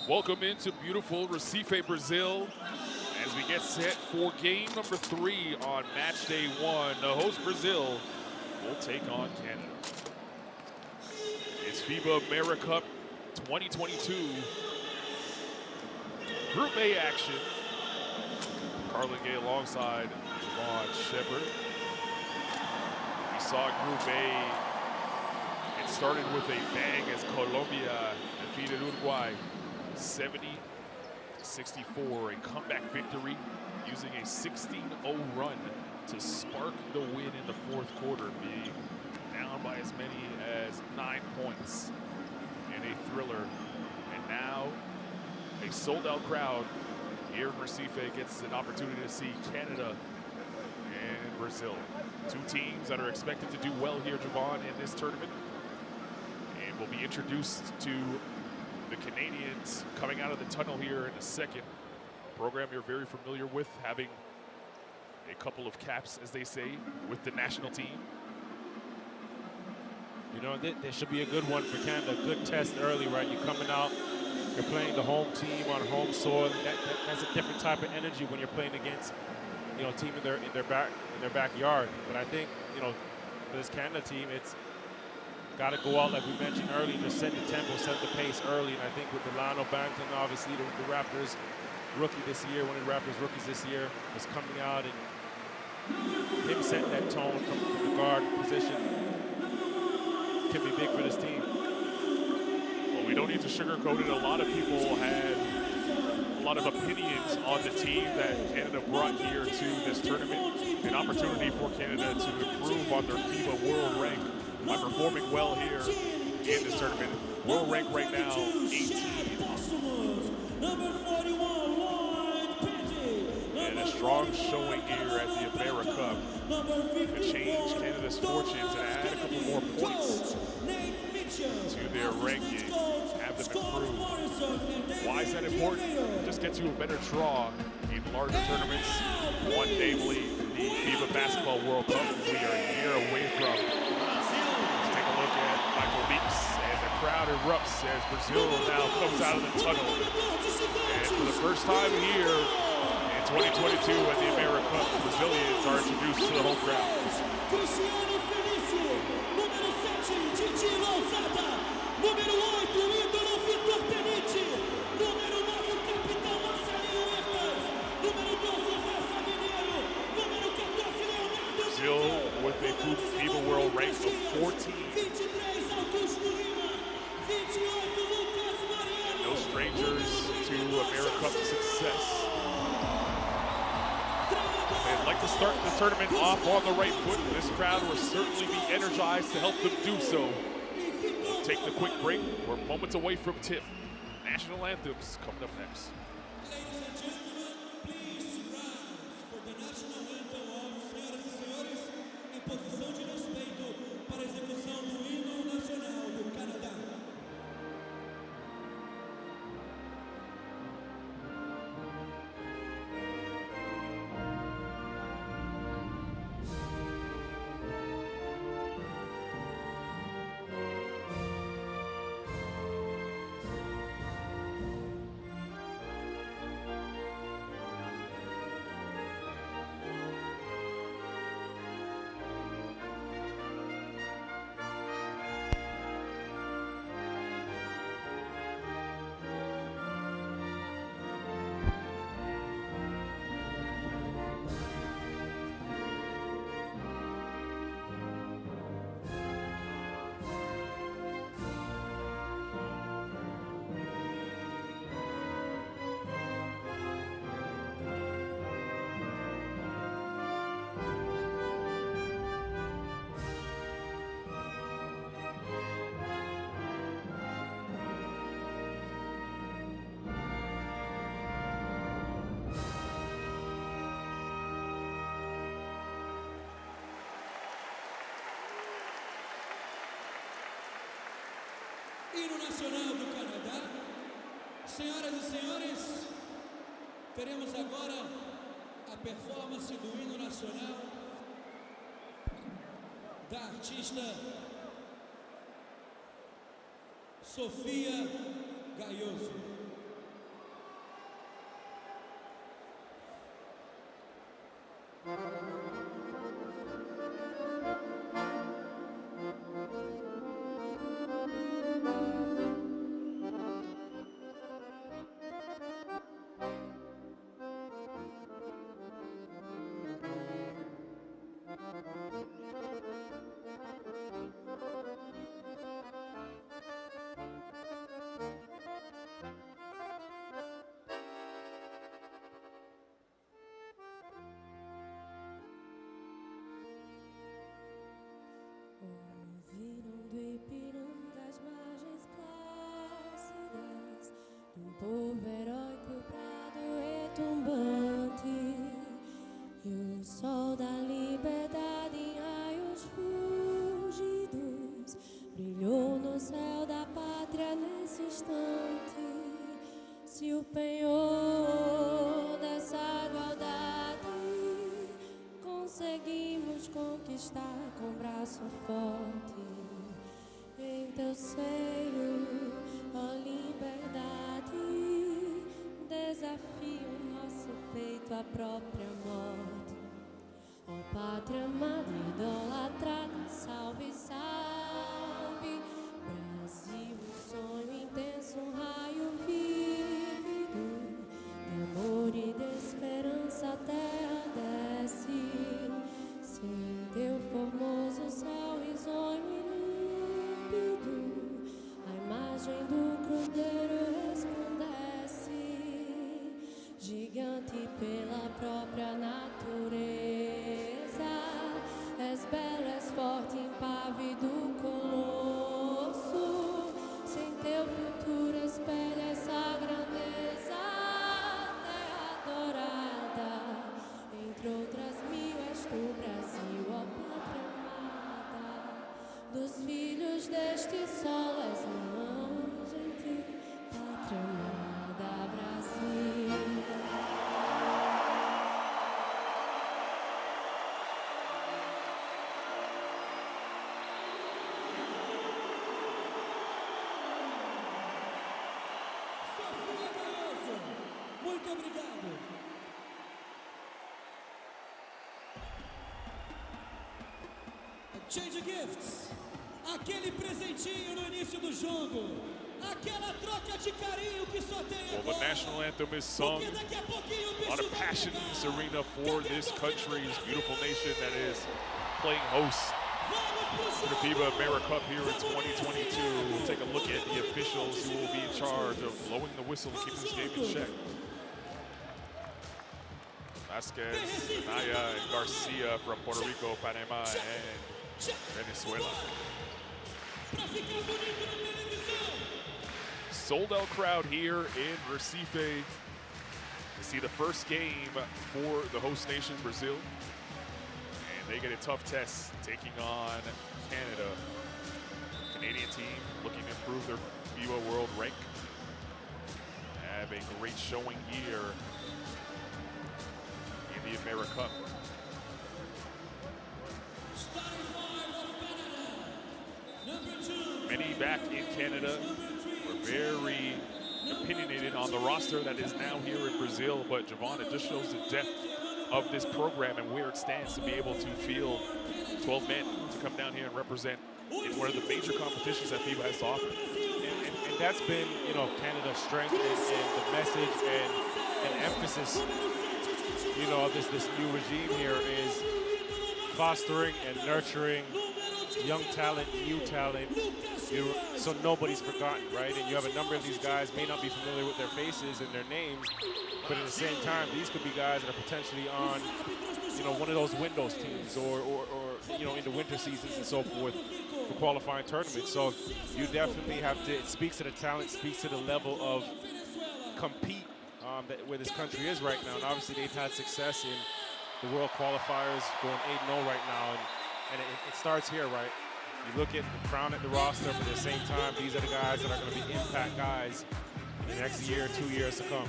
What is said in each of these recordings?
Welcome into beautiful Recife, Brazil, as we get set for game number 3 on match day 1. The host Brazil will take on Canada. It's FIBA AmeriCup 2022 Group A action. Carlin Gay alongside Javon Shepard. We saw Group A. It started with a bang as Colombia defeated Uruguay 70-64, a comeback victory using a 16-0 run to spark the win in the fourth quarter, being down by as many as 9 points in a thriller. And now a sold-out crowd here in Recife gets an opportunity to see Canada and Brazil. Two teams that are expected to do well here, Javon, in this tournament. And we'll be introduced to the Canadians coming out of the tunnel here in a second. Program you're very familiar with, having a couple of caps, as they say, with the national team. You know, there should be a good one for Canada. A good test early, right? You're coming out, you're playing the home team on home soil. That's a different type of energy when you're playing against, you know, a team in their backyard. But I think, you know, for this Canada team, it's got to go out, like we mentioned earlier, just set the tempo, set the pace early. And I think with Delano Banton, obviously the Raptors rookie this year, one of the Raptors rookies this year, is coming out, and him setting that tone from the guard position can be big for this team. Well, we don't need to sugarcoat it. A lot of people had a lot of opinions on the team that Canada brought here to this tournament. An opportunity for Canada to improve on their FIBA world rank by performing well here in this tournament. World rank right now, 18. And a strong showing here at the AmeriCup to change Canada's fortunes and add a couple more points to their ranking, have them improve. Why is that important? Just gets you a better draw in larger tournaments, one namely the FIBA Basketball World Cup we are a year away from. Look at Michael Meeks, and the crowd erupts as Brazil now comes out of the tunnel. And for the first time here in 2022 at the AmeriCup, the Brazilians are introduced to the home crowd. Brazil with a FIBA World rank of 14. No strangers to AmeriCup success. They'd like to start the tournament off on the right foot. This crowd will certainly be energized to help them do so. We'll take the quick break. We're moments away from tip. National anthems coming up next. Posição de respeito para a execução do hino nacional do Canadá. Hino Nacional do Canadá. Senhoras e senhores, teremos agora a performance do hino nacional da artista Sofia Gaioso. conseguimos conquistar com braço forte. Em teu seio, ó liberdade, desafia o nosso peito à própria morte. Ó pátria amada, idolatrada, salve, salve. Brasil, um sonho intenso, um raio vívido, de amor e de esperança a terra desce. Sem teu formoso céu risonho e límpido, a imagem do cruzeiro resplandece. Gigante pela própria natureza, és belo, és forte, impávido colosso. Sem teu futuro espelha essa grandeza, terra dourada. Entre outras mil és tu, Brasil, ó pátria amada. Dos filhos deste solo és mãe gentil, pátria amada, Brasil. Muito obrigado. Change Gifts. Aquele presentinho no início do jogo. Aquela troca de carinho que só tem Well, the agora. national anthem is sung. Porque daqui a pouquinho o A lot bicho of vai passion in this pegar. arena for this country's beautiful nation that is playing host to the FIBA AmeriCup here in 2022. We'll take a look at the officials who will be in charge of blowing the whistle and keeping this game in check. Vasquez, Naya, and Garcia from Puerto Rico, Panama, and Venezuela. Pra ficar bonito na televisão. Sold out crowd here in Recife to see the first game for the host nation, Brazil. And they get a tough test taking on Canada. Canadian team looking to improve their FIBA world rank. Have a great showing here in the AmeriCup. Starting five of Canada. Number 2. Many back in Canada were very opinionated on the roster that is now here in Brazil, but Javon, it just shows the depth of this program and where it stands to be able to field 12 men to come down here and represent in one of the major competitions that FIBA has to offer. And that's been, you know, Canada's strength and the message and emphasis, you know, of this new regime here is fostering and nurturing young talent, new talent, so nobody's forgotten, right? And you have a number of these guys may not be familiar with their faces and their names, but at the same time, these could be guys that are potentially on, you know, one of those Windows teams or you know, in the winter seasons and so forth for qualifying tournaments. So you definitely have to, it speaks to the talent, speaks to the level of compete where this country is right now. And obviously they've had success in the world qualifiers going 8-0 right now. And it starts here, right? You look at the crown at the roster, but at the same time, these are the guys that are going to be impact guys in the next year, 2 years to come.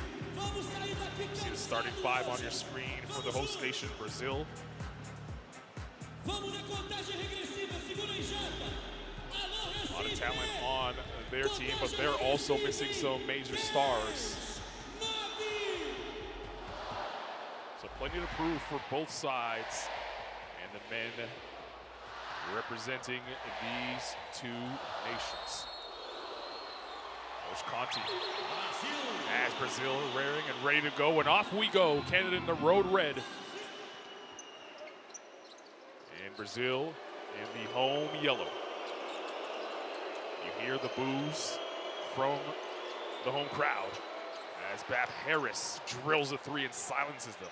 See the starting five on your screen for the host nation, Brazil. Vamos na contagem regressiva, segura em janta. Alô, A lot of Recife. talent on their team, but they're also missing some major stars. 9. So plenty to prove for both sides. And the men representing these two nations. Coach Conti as Brazil raring and ready to go, and off we go. Canada in the road red. And Brazil in the home yellow. You hear the boos from the home crowd as Bab Harris drills a three and silences them.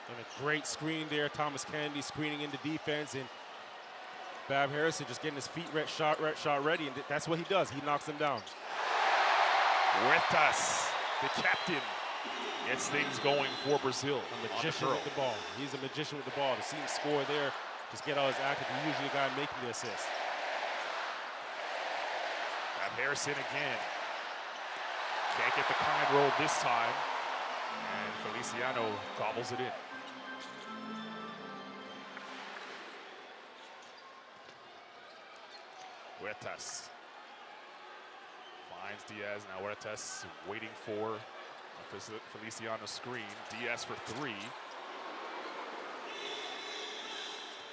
And a great screen there. Thomas Kennedy screening into defense, and Bab Harrison just getting his feet shot ready, and that's what he does. He knocks them down. Huertas, the captain, gets things going for Brazil. A magician with the ball. He's a magician with the ball. To see him score there, just get all his active. He's usually the guy making the assist. Bab Harrison again. Can't get the kind roll this time. And Feliciano gobbles it in. Huertas finds Diaz. Now Huertas waiting for Feliciano's screen. Diaz for three.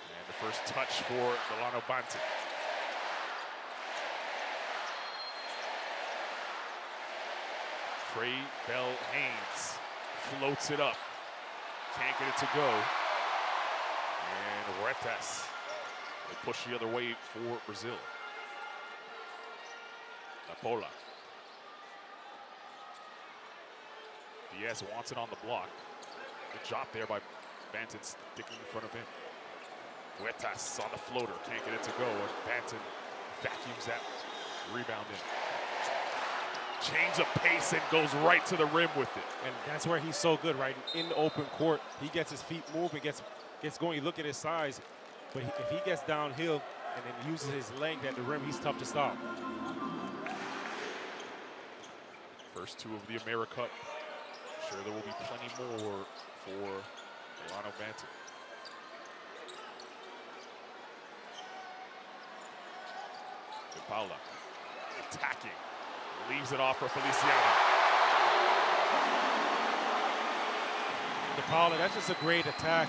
And the first touch for Delano Banton. Trey Bell Haynes floats it up. Can't get it to go. And Huertas will push the other way for Brazil. Lapola. Diaz wants it on the block. Good job there by Banton sticking in front of him. Huertas on the floater, can't get it to go, and Banton vacuums that rebound in. Change of pace and goes right to the rim with it. And that's where he's so good, right? In the open court, he gets his feet moving, gets going. You look at his size, but if he gets downhill and then uses his length at the rim, he's tough to stop. First two of the AmeriCup. Sure, there will be plenty more for Delano Banton. Paula attacking, leaves it off for Feliciano. Paula, that's just a great attack.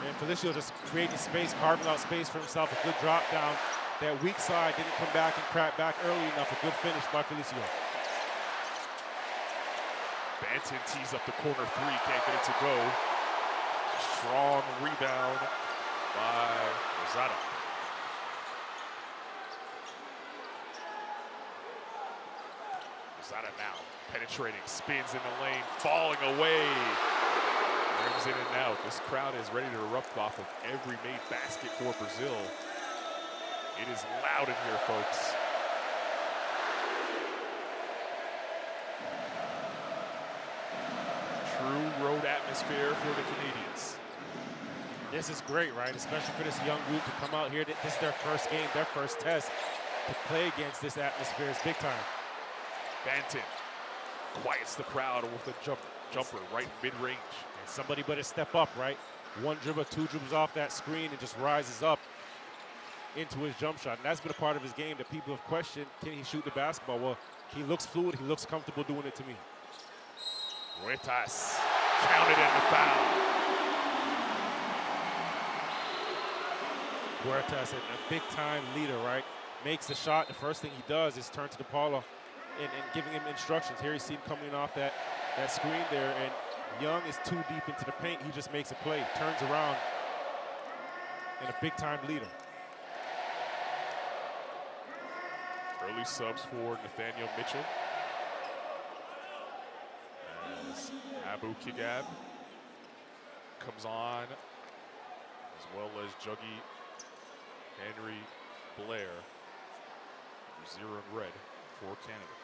And Felicio just creating space, carving out space for himself. A good drop down. That weak side didn't come back and crack back early enough. A good finish by Felicio. Banton tees up the corner three, can't get it to go. Strong rebound by Rosado. Rosado now penetrating, spins in the lane, falling away. Rims in and out. This crowd is ready to erupt off of every made basket for Brazil. It is loud in here, folks. True road atmosphere for the Canadians. This is great, right? Especially for this young group to come out here. This is their first game, their first test. To play against this atmosphere is big time. Banton quiets the crowd with a jumper right mid-range. And somebody better step up, right? One dribble, two dribbles off that screen and just rises up into his jump shot. And that's been a part of his game that people have questioned. Can he shoot the basketball? Well, he looks fluid. He looks comfortable doing it to me. Huertas counted in the foul. Huertas, a big-time leader, right? Makes the shot. The first thing he does is turn to DePaula and giving him instructions. Here you see him coming off that screen there, and Young is too deep into the paint. He just makes a play, turns around, and a big-time leader. Early subs for Nathaniel Mitchell. As Abu Kigab comes on, as well as Juggy Henry Blair, 0 in red for Canada.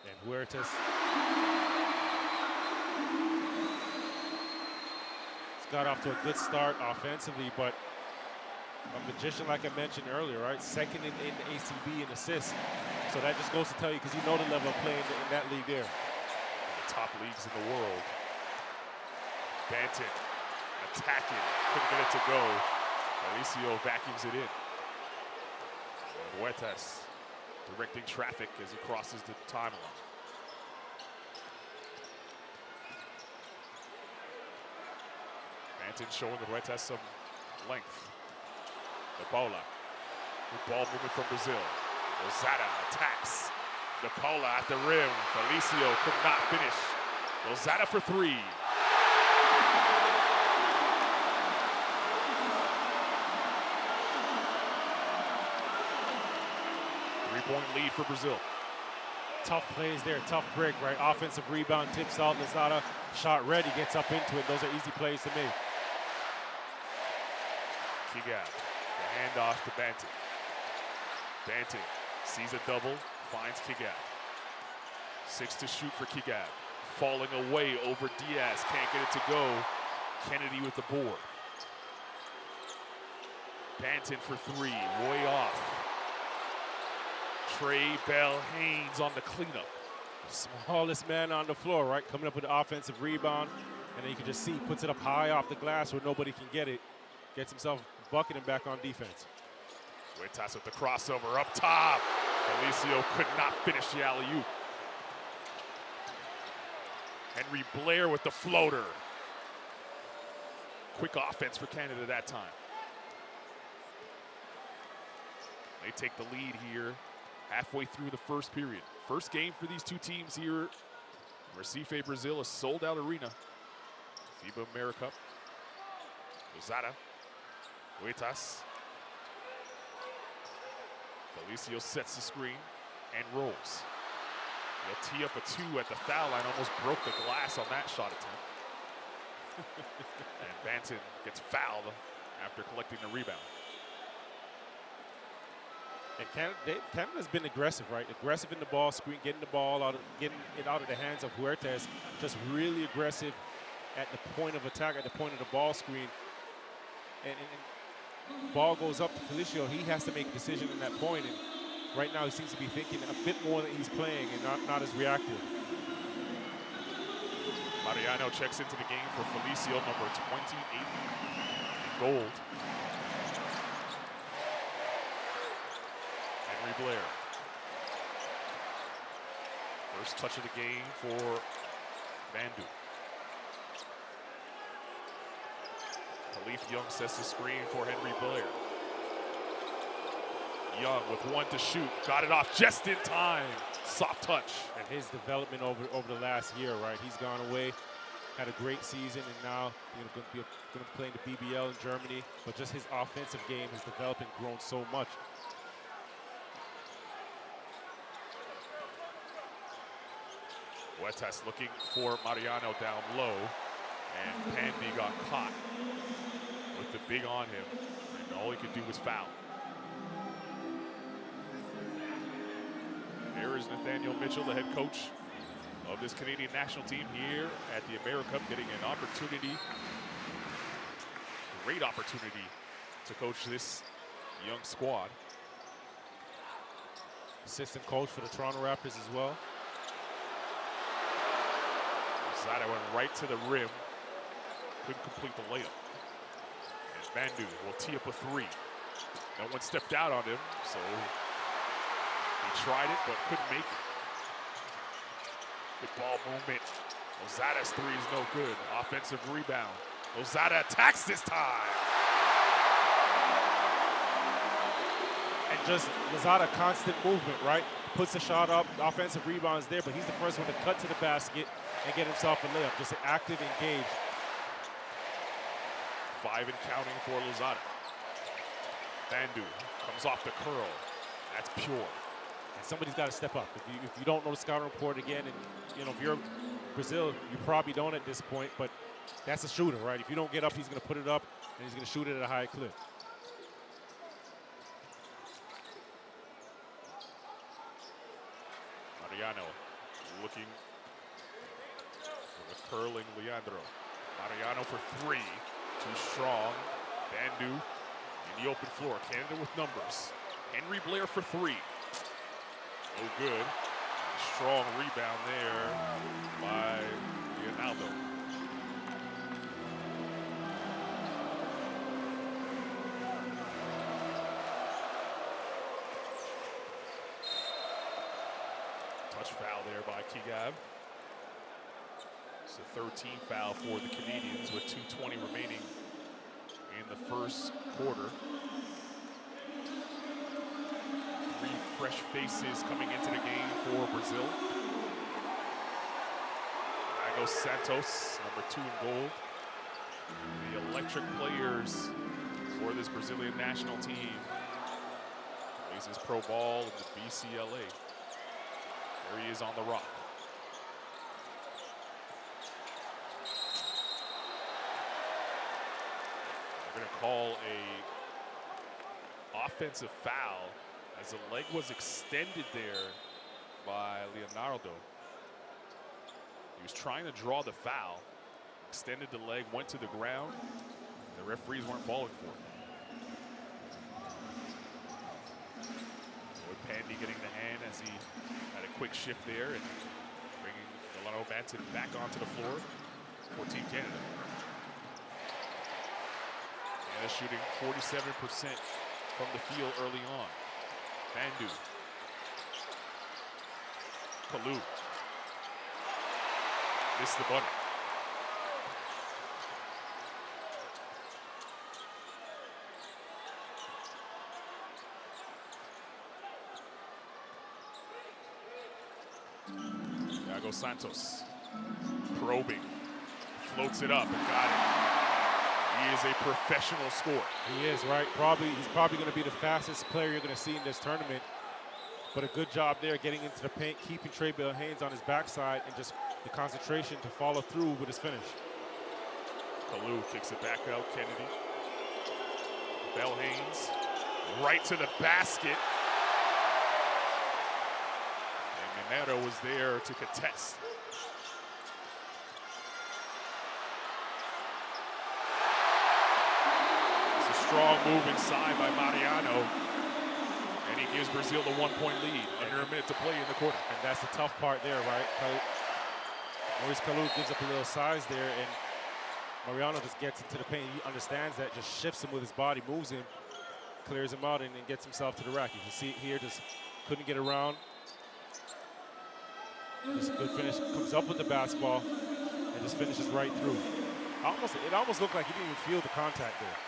And Huertas got off to a good start offensively, but a magician, like I mentioned earlier, right? Second in the ACB in assists. So that just goes to tell you, because you know the level of play in that league there. The top leagues in the world. Banton attacking, couldn't get it to go. Alicio vacuums it in. And Huertas directing traffic as he crosses the timeline. Banton showing the Huertas some length. DePaula, good ball movement from Brazil. Rosado attacks. DePaula at the rim. Felicio could not finish. Rosado for three. Three-point lead for Brazil. Tough plays there, tough break, right? Offensive rebound, tips out, Lozada, shot ready, gets up into it. Those are easy plays to make. Kigab, the handoff to Banton. Banton sees a double, finds Kigab. 6 to shoot for Kigab. Falling away over Diaz, can't get it to go. Kennedy with the board. Banton for three, way off. Trey Bell Haynes on the cleanup. Smallest man on the floor, right? Coming up with the offensive rebound, and then you can just see, puts it up high off the glass where nobody can get it. Gets himself bucket and back on defense. Huertas with the crossover up top. Felicio could not finish the alley-oop. Henry Blair with the floater. Quick offense for Canada that time. They take the lead here halfway through the first period. First game for these two teams here. Recife, Brazil, a sold-out arena. FIBA AmeriCup. Lozada. Huertas. Felicio sets the screen and rolls. He'll tee up a 2 at the foul line. Almost broke the glass on that shot attempt. And Banton gets fouled after collecting the rebound. And Canada's been aggressive, right? Aggressive in the ball screen, getting the ball out, getting it out of the hands of Huertas. Just really aggressive at the point of attack, at the point of the ball screen. And ball goes up to Felicio. He has to make a decision in that point. And right now, he seems to be thinking a bit more that he's playing and not as reactive. Mariano checks into the game for Felicio, number 28 in gold. Henry Blair. First touch of the game for Bandu. Khalif Young sets the screen for Henry Blair. Young with 1 to shoot. Got it off just in time. Soft touch. And his development over the last year, right? He's gone away, had a great season, and now going to be playing the BBL in Germany. But just his offensive game, his development grown so much. Huertas looking for Mariano down low, and Pandy got caught with the big on him, and all he could do was foul. There is Nathaniel Mitchell, the head coach of this Canadian national team here at the AmeriCup, getting an opportunity, great opportunity to coach this young squad. Assistant coach for the Toronto Raptors as well. Zada went right to the rim, couldn't complete the layup. And Bandu will tee up a 3. No one stepped out on him, so he tried it but couldn't make it. Good ball movement. Lozada's 3 is no good. Offensive rebound. Lozada attacks this time. And just Lozada, constant movement, right? Puts the shot up, offensive rebounds there, but he's the first one to cut to the basket and get himself a layup. Just an active, engaged. 5 and counting for Lozada. Bandu comes off the curl. That's pure. And somebody's got to step up. If you don't know the scouting report again, and if you're Brazil, you probably don't at this point, but that's a shooter, right? If you don't get up, he's going to put it up, and he's going to shoot it at a high clip. Mariano looking for the curling Leandro. Mariano for 3, too strong. Bandu in the open floor. Canada with numbers. Henry Blair for 3. No good. Strong rebound there by Leonardo. Touch foul there by Kigab. It's a 13th foul for the Canadians with 2:20 remaining in the first quarter. 3 fresh faces coming into the game for Brazil. Thiago Santos, number 2 in gold. The electric players for this Brazilian national team. Plays his pro ball in the BCLA. There he is on the rock. They're going to call a offensive foul as the leg was extended there by Leonardo. He was trying to draw the foul, extended the leg, went to the ground. The referees weren't falling for it. Pandy getting the hand as he had a quick shift there and bringing Delano Banton back onto the floor for Team Canada. Canada shooting 47% from the field early on. Bandu. Kalu. Missed the butter. Thiago Santos. Probing. Floats it up and got it. He is a professional scorer. He is, right? He's probably going to be the fastest player you're going to see in this tournament. But a good job there getting into the paint, keeping Trey Bell-Haynes on his backside, and just the concentration to follow through with his finish. Kalu kicks it back out. Kennedy. Bell-Haynes right to the basket. And Minero was there to contest. It's a strong move inside by Mariano. And he gives Brazil the 1-point lead. Under a minute to play in the quarter. And that's the tough part there, right? Maurice Kalu gives up a little size there, and Mariano just gets into the paint. He understands that, just shifts him with his body, moves him, clears him out, and then gets himself to the rack. You can see it here, just couldn't get around. Just a good finish, comes up with the basketball, and just finishes right through. It almost looked like he didn't even feel the contact there.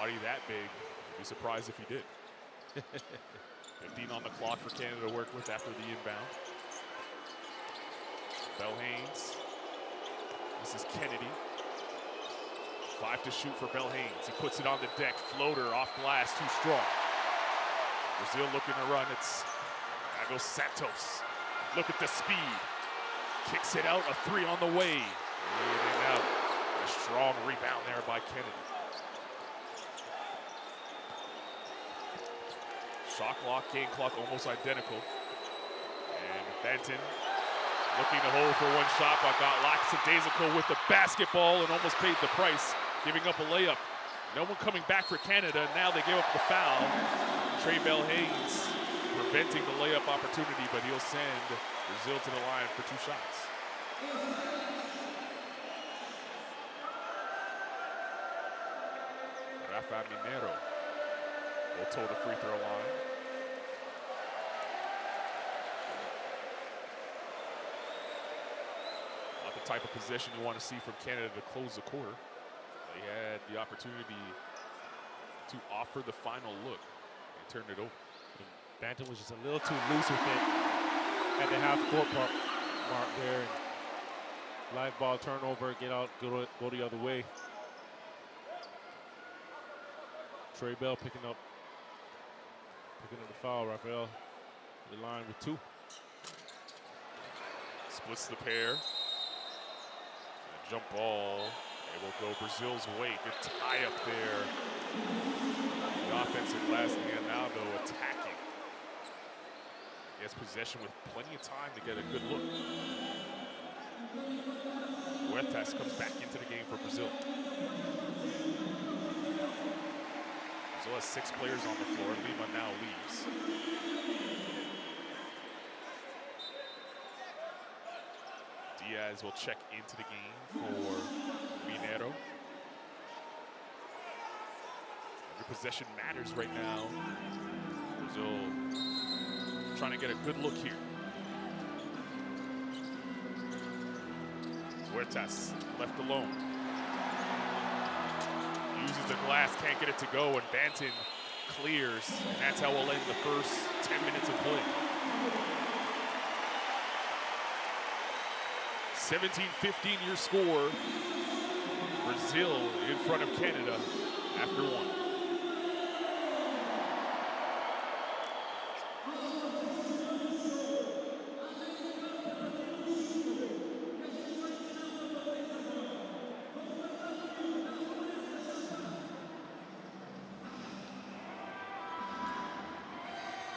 Body that big, I'd be surprised if he did. 15 on the clock for Canada to work with after the inbound. Bell-Haynes. This is Kennedy. 5 to shoot for Bell-Haynes. He puts it on the deck. Floater off glass, too strong. Brazil looking to run. Thiago Santos. Look at the speed. Kicks it out. A 3 on the way. In and out. A strong rebound there by Kennedy. Shot clock, game clock almost identical. And Benton looking to hold for one shot, but got lackadaisical with the basketball and almost paid the price, giving up a layup. No one coming back for Canada, and now they give up the foul. Trey Bell-Haynes preventing the layup opportunity, but he'll send Brazil to the line for 2 shots. Rafa Minero will toe the free throw line. Not the type of possession you want to see from Canada to close the quarter. They had the opportunity to offer the final look and turned it over. And Banton was just a little too loose with it at the half-court mark there. And live ball turnover, get out, go the other way. Trey Bell picking up the foul. Rafael to the line with 2. Splits the pair. And jump ball. It will go Brazil's way. Good tie up there. The offensive glass man now though attacking. He has possession with plenty of time to get a good look. Huertas comes back into the game for Brazil. Brazil has 6 players on the floor. Lima now leaves. Diaz will check into the game for Minero. Every possession matters right now. Brazil trying to get a good look here. Huertas left alone. Uses the glass, can't get it to go, and Banton clears. And that's how we'll end the first 10 minutes of play. 17-15 your score. Brazil in front of Canada after 1.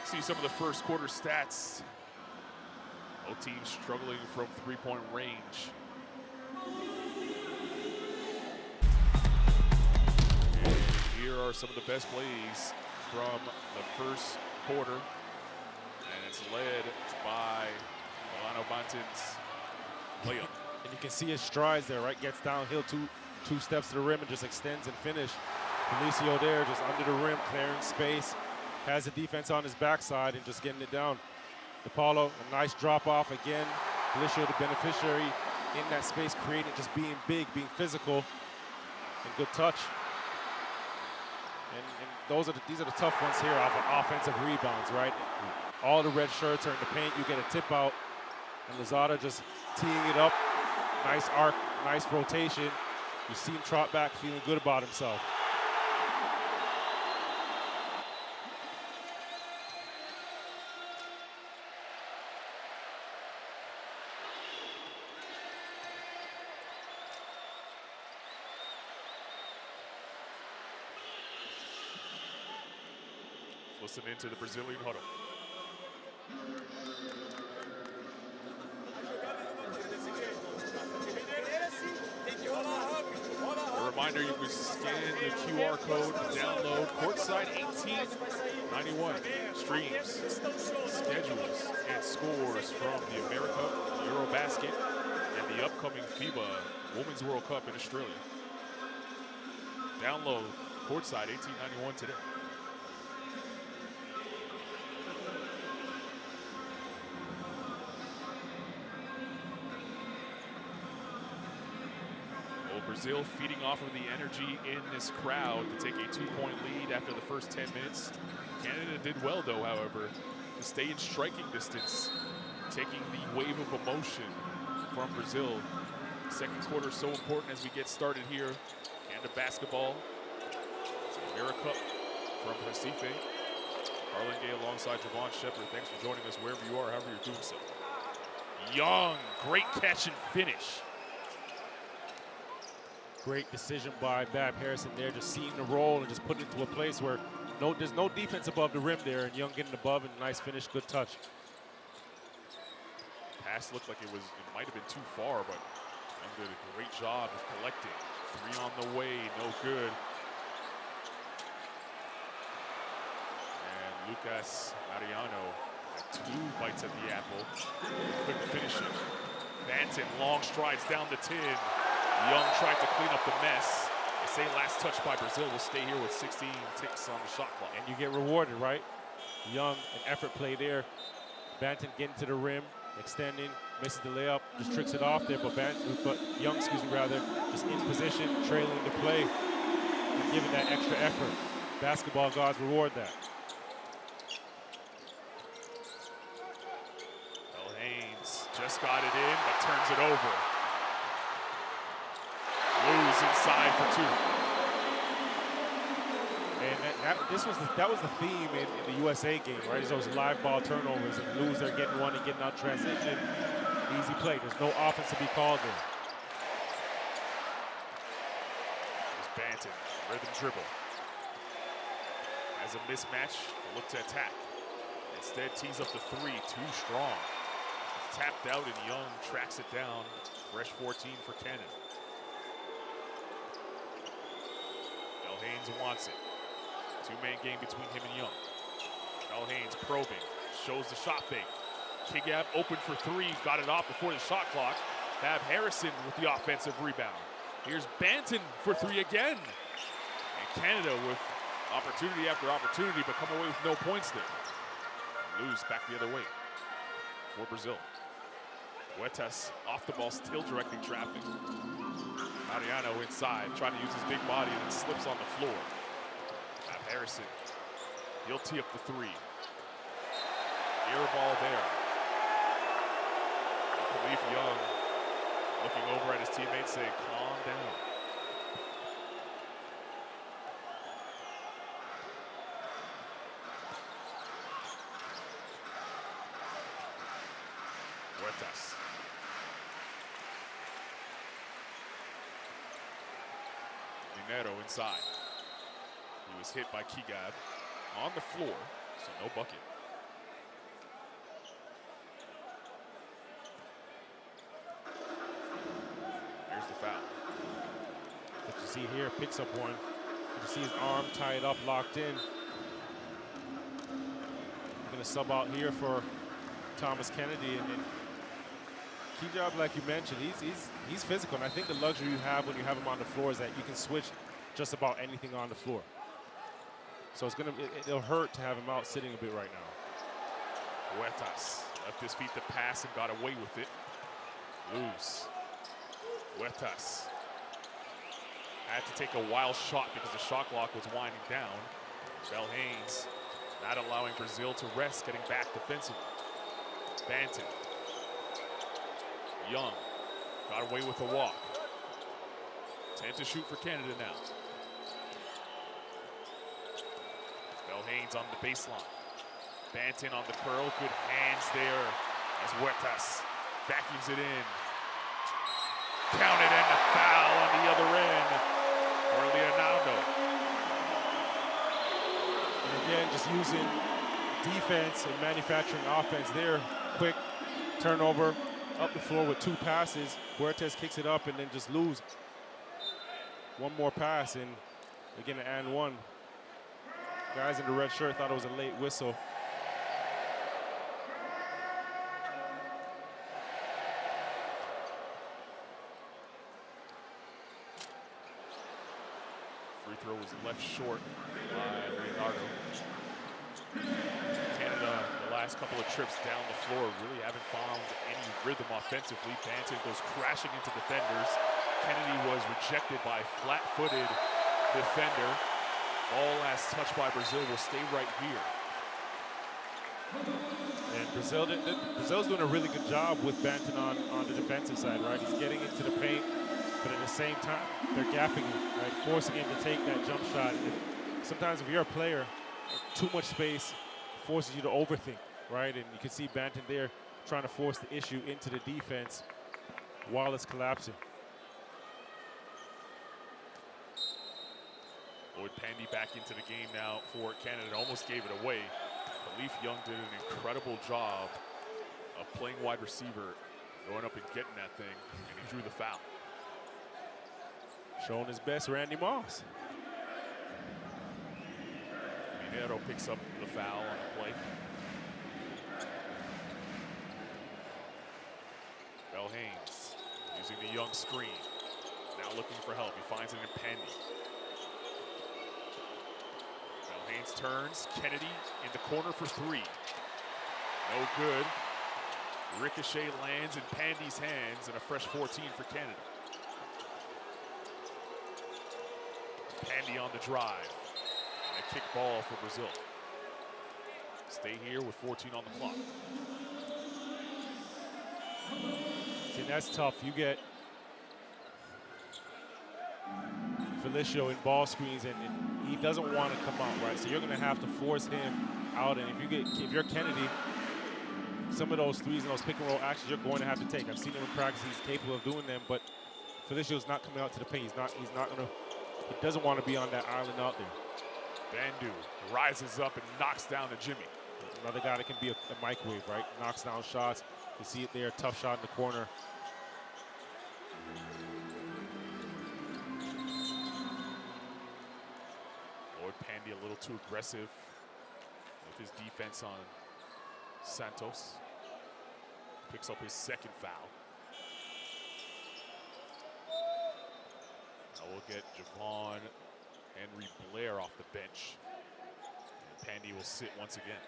See some of the first quarter stats. Both teams struggling from 3-point range. And here are some of the best plays from the first quarter. And it's led by Milano Banton's layup. And you can see his strides there, right? Gets downhill too 2 steps to the rim and just extends and finish. Felicio there, just under the rim, clearing space, has the defense on his backside and just getting it down. DePaulo, a nice drop off again. Felicio, the beneficiary in that space, creating, just being big, being physical, and good touch. And these are the tough ones here off of offensive rebounds, right? All the red shirts are in the paint. You get a tip out, and Lozada just teeing it up. Nice arc, nice rotation. You see him trot back, feeling good about himself. Listen into the Brazilian huddle. A reminder, you can scan the QR code, download Courtside 1891. Streams, schedules, and scores from the AmeriCup, Eurobasket, and the upcoming FIBA Women's World Cup in Australia. Download Courtside 1891 today. Brazil feeding off of the energy in this crowd to take a 2-point lead after the first 10 minutes. Canada did well, though, however, to stay in striking distance, taking the wave of emotion from Brazil. Second quarter so important as we get started here. Canada basketball. It's AmeriCup from Recife. Harlan Gay alongside Javon Shepard. Thanks for joining us wherever you are, however you're doing so. Young, great catch and finish. Great decision by Bab Harrison there, just seeing the roll and just putting it to a place where there's no defense above the rim there, and Young getting above and nice finish, good touch. Pass looked like it might have been too far, but Young did a great job of collecting. 3 on the way, no good. And Lucas Mariano had 2 bites at the apple. Couldn't finish it. Banton, long strides down the 10. Young tried to clean up the mess. They say last touch by Brazil will stay here with 16 ticks on the shot clock. And you get rewarded, right? Young, an effort play there. Banton getting to the rim, extending, misses the layup, just tricks it off there, but Young, just in position, trailing the play, and giving that extra effort. Basketball gods reward that. Well, Haynes just got it in, but turns it over. Lose inside for 2. And that was the theme in the USA game, right? Is those live ball turnovers, and Lose they're getting one and getting out transition. Easy play. There's no offense to be called there. There's Banton, rhythm dribble. Has a mismatch, a look to attack. Instead tees up the 3, too strong. It's tapped out and Young tracks it down. Fresh 14 for Canada. Haynes wants it. 2-man game between him and Young. Al Haynes probing, shows the shot fake. Kigab open for 3, got it off before the shot clock. Bab Harrison with the offensive rebound. Here's Banton for 3 again. And Canada with opportunity after opportunity, but come away with no points there. Lose back the other way for Brazil. Huertas off the ball, still directing traffic. Mariano inside, trying to use his big body, and then slips on the floor. Bab Harrison, he'll tee up the 3. Air ball there. Khalif Young looking over at his teammates saying, calm down. Huertas. Dinero inside. He was hit by Kigab on the floor, so no bucket. Here's the foul. What you see here, picks up one. You see his arm tied up, locked in. Going to sub out here for Thomas Kennedy, and then key job, like you mentioned, he's physical, and I think the luxury you have when you have him on the floor is that you can switch just about anything on the floor. So it'll hurt to have him out sitting a bit right now. Huertas left his feet to pass and got away with it. Loose. Huertas had to take a wild shot because the shot clock was winding down. Bell Haynes not allowing Brazil to rest, getting back defensively. Banton. Young got away with a walk. 10 to shoot for Canada now. Bell Haynes on the baseline. Banton on the curl. Good hands there as Huertas vacuums it in. Counted and a foul on the other end for Leonardo. And again, just using defense and manufacturing offense there. Quick turnover up the floor with 2 passes. Huertas kicks it up and then just lose. One more pass and again an and one. Guys in the red shirt thought it was a late whistle. Free throw was left short by Leonardo. Canada, the last couple of trips down the floor, really haven't found any rhythm offensively. Banton goes crashing into defenders. Kennedy was rejected by flat-footed defender. Ball last touched by Brazil will stay right here. And Brazil's doing a really good job with Banton on the defensive side, right? He's getting into the paint, but at the same time, they're gapping him, right? Forcing him to take that jump shot. Sometimes if you're a player, too much space forces you to overthink, right? And you can see Banton there trying to force the issue into the defense while it's collapsing. Lloyd Pandy back into the game now for Canada. Almost gave it away. Khalif Young did an incredible job of playing wide receiver, going up and getting that thing, and he drew the foul. Showing his best, Randy Moss. Minero picks up the foul on the play. Bell Haynes using the Young screen. Now looking for help. He finds it in Pandy. Bell Haynes turns. Kennedy in the corner for 3. No good. Ricochet lands in Pandy's hands, and a fresh 14 for Canada. Pandy on the drive. And a kick ball for Brazil. Stay here with 14 on the clock. See, that's tough. You get Felicio in ball screens, and he doesn't want to come out, right? So you're going to have to force him out. And if you're Kennedy, some of those threes and those pick and roll actions you're going to have to take. I've seen him in practice; he's capable of doing them. But Felicio's not coming out to the paint. He's not going to. He doesn't want to be on that island out there. Bandu rises up and knocks down the Jimmy. Another guy that can be a microwave, right? Knocks down shots. You see it there, tough shot in the corner. Lloyd Pandy a little too aggressive with his defense on Santos. Picks up his second foul. Now we'll get Javon Henry Blair off the bench. And Pandy will sit once again.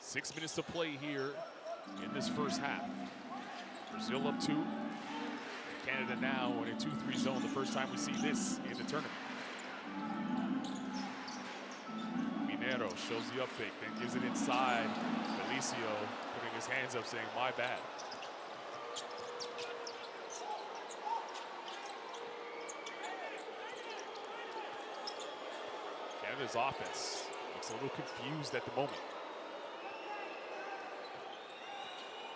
6 minutes to play here in this first half. Brazil up 2. Canada now in a 2-3 zone. The first time we see this in the tournament. Minero shows the up fake, then gives it inside. Felicio putting his hands up saying, my bad. Canada's offense looks a little confused at the moment.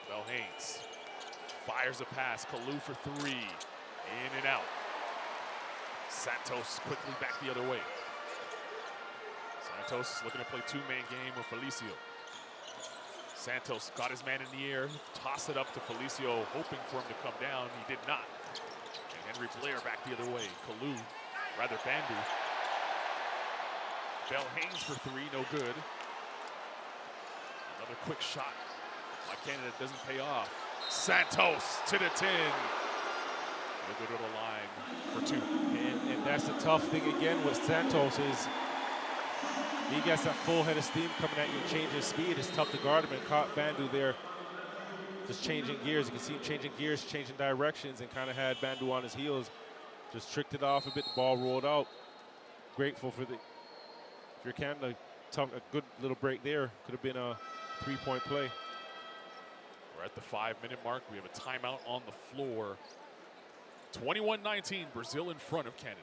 Bell Haynes fires a pass. Kalu for 3. In and out. Santos quickly back the other way. Santos looking to play two-man game with Felicio. Santos got his man in the air, tossed it up to Felicio, hoping for him to come down. He did not. And Henry Blair back the other way. Kalu, rather Bandu. Bell Haynes for 3, no good. Another quick shot by Canada doesn't pay off. Santos to the 10. We'll go to the line for 2. And that's the tough thing again with Santos is he gets that full head of steam coming at you and changing speed. It's tough to guard him, and caught Bandu there just changing gears. You can see him changing gears, changing directions, and kind of had Bandu on his heels. Just tricked it off a bit, the ball rolled out. Grateful for your Canada, a good little break there. Could have been a 3-point play. We're at the 5-minute mark. We have a timeout on the floor. 21-19, Brazil in front of Canada.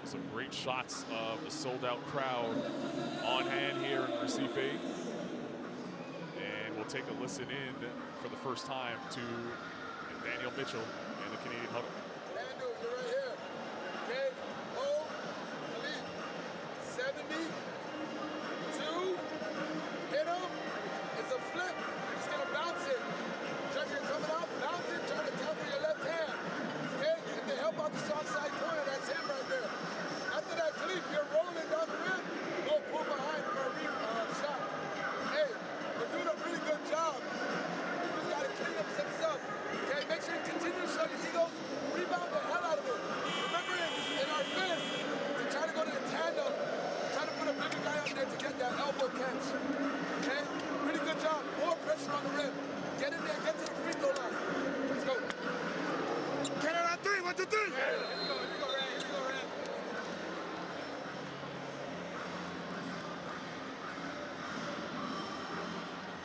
Some great shots of the sold-out crowd on hand here in Recife. And we'll take a listen in for the first time to Daniel Mitchell and the Canadian huddle. Daniel, you're right here. Okay, hold, lead. 70, 2, hit him. It's a flip. You're just gonna bounce it. Check it coming out, bounce it, try to tap with your left hand. Okay, and to help out the strong side corner, that's him right there. After that cleat, you're rolling down the rim. Go pull behind for a shot. Hey, we're doing a really good job. We just gotta clean themselves up. Okay, make sure you continue to show your egos. Rebound the hell out of it. Remember in our fist, to try to go to the tandem, try to put a bigger guy on there to get that elbow catch. Okay? Pretty good job. More pressure on the rim. Get in there, get to the free throw line. Let's go. Canada on 3, 1, 2, 3. Here we go, Ray. Here we go, Ray.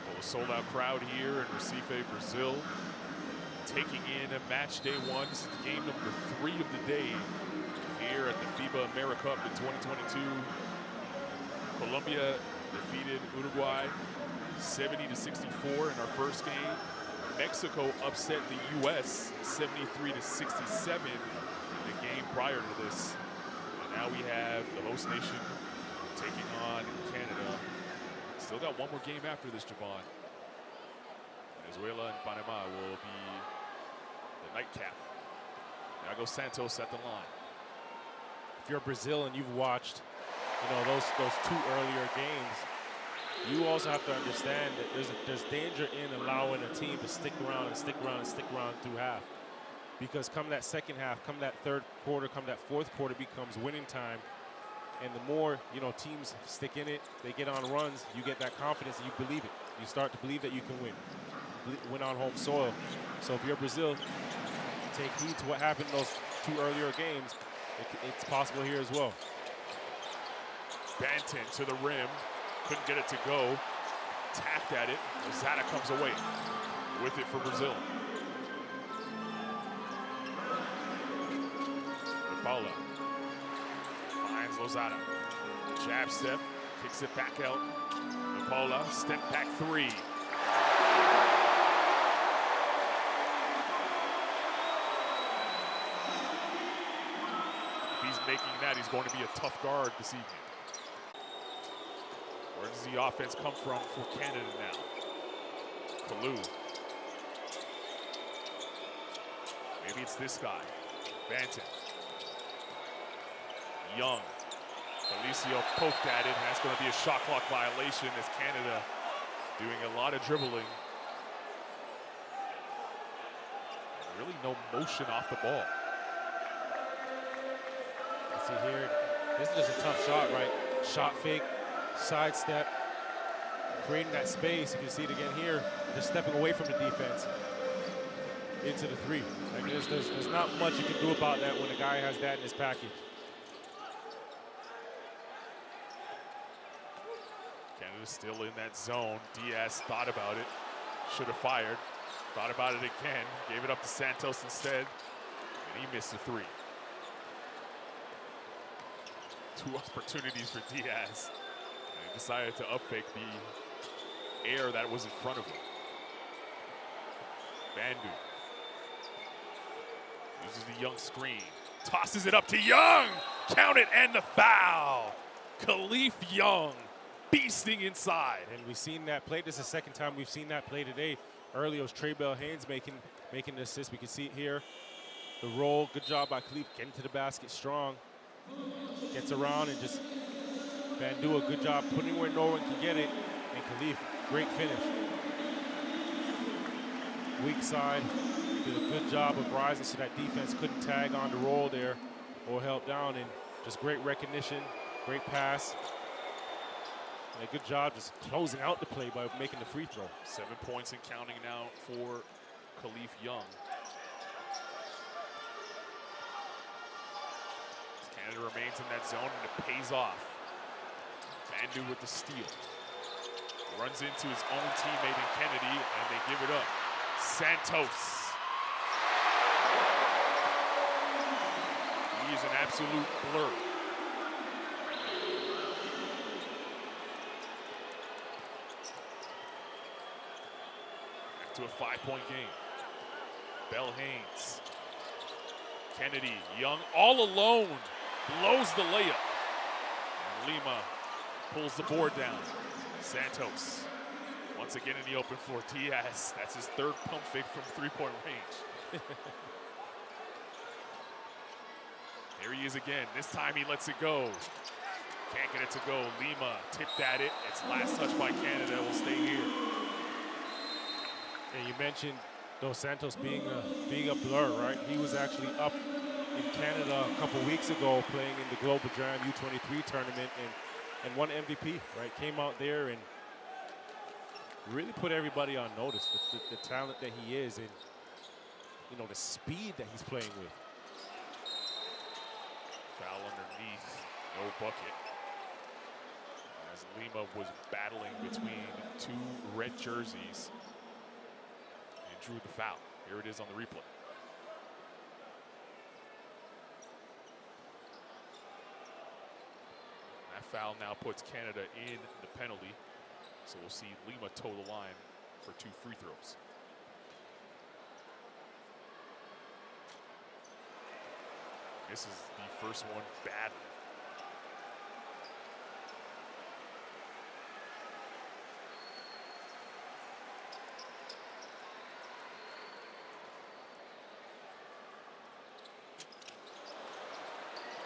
Well, a sold-out crowd here in Recife, Brazil. Taking in a match day 1. This is game number 3 of the day here at the FIBA AmeriCup in 2022. Colombia defeated Uruguay 70-64 in our first game. Mexico upset the U.S. 73-67 in the game prior to this. And now we have the host nation taking on Canada. Still got one more game after this, Javon. Venezuela and Panama will be the nightcap. Now goes Santos at the line. If you're Brazil and you've watched, those 2 earlier games, you also have to understand that there's danger in allowing a team to stick around and stick around and stick around through half. Because come that second half, come that third quarter, come that fourth quarter becomes winning time. And the more, teams stick in it, they get on runs, you get that confidence and you believe it. You start to believe that you can win on home soil. So if you're Brazil, take heed to what happened in those 2 earlier games. It's possible here as well. Banton to the rim. Couldn't get it to go. Tapped at it. Lozada comes away with it for Brazil. Paula finds Lozada. Jab step. Kicks it back out. Paula, step back 3. If he's making that, he's going to be a tough guard this evening. Where does the offense come from for Canada now? Kalu. Maybe it's this guy. Banton. Young. Felicio poked at it, and that's going to be a shot clock violation as Canada doing a lot of dribbling. Really no motion off the ball. See here, this is just a tough shot, right? Shot fake, sidestep, creating that space. You can see it again here, just stepping away from the defense into the 3. Like there's not much you can do about that when a guy has that in his package. Canada's still in that zone. Diaz thought about it, should have fired. Thought about it again, gave it up to Santos instead, and he missed the 3. 2 opportunities for Diaz. And he decided to up-fake the air that was in front of him. Bandu uses the Young screen. Tosses it up to Young! Count it, and the foul! Khalif Young beasting inside. And we've seen that play. This is the second time we've seen that play today. Earlier it was Trey Bell-Haynes making the assist. We can see it here. The roll, good job by Khalif getting to the basket strong. Gets around and just Bandu, a good job putting where no one can get it. And Khalif, great finish. Weak side, did a good job of rising so that defense couldn't tag on the roll there or help down. And just great recognition, great pass. And a good job just closing out the play by making the free throw. 7 points and counting now for Khalif Young. Canada remains in that zone, and it pays off. Bandu with the steal. Runs into his own teammate in Kennedy, and they give it up. Santos. He is an absolute blur. Back to a 5-point game. Bell Haynes. Kennedy, Young, all alone, blows the layup. And Lima pulls the board down. Santos, once again in the open floor. Diaz, that's his third pump fake from three-point range. There he is again. This time he lets it go. Can't get it to go. Lima tipped at it. It's last touch by Canada. Will stay here. And you mentioned Dos Santos being a blur, right? He was actually up in Canada a couple weeks ago playing in the Global Jam U23 tournament and won MVP, right? Came out there and really put everybody on notice with the talent that he is and, you know, the speed that he's playing with. Foul underneath, no bucket. As Lima was battling between two red jerseys and drew the foul. Here it is on the replay. That foul now puts Canada in the penalty. So we'll see Lima toe the line for 2 free throws. This is the first one badly.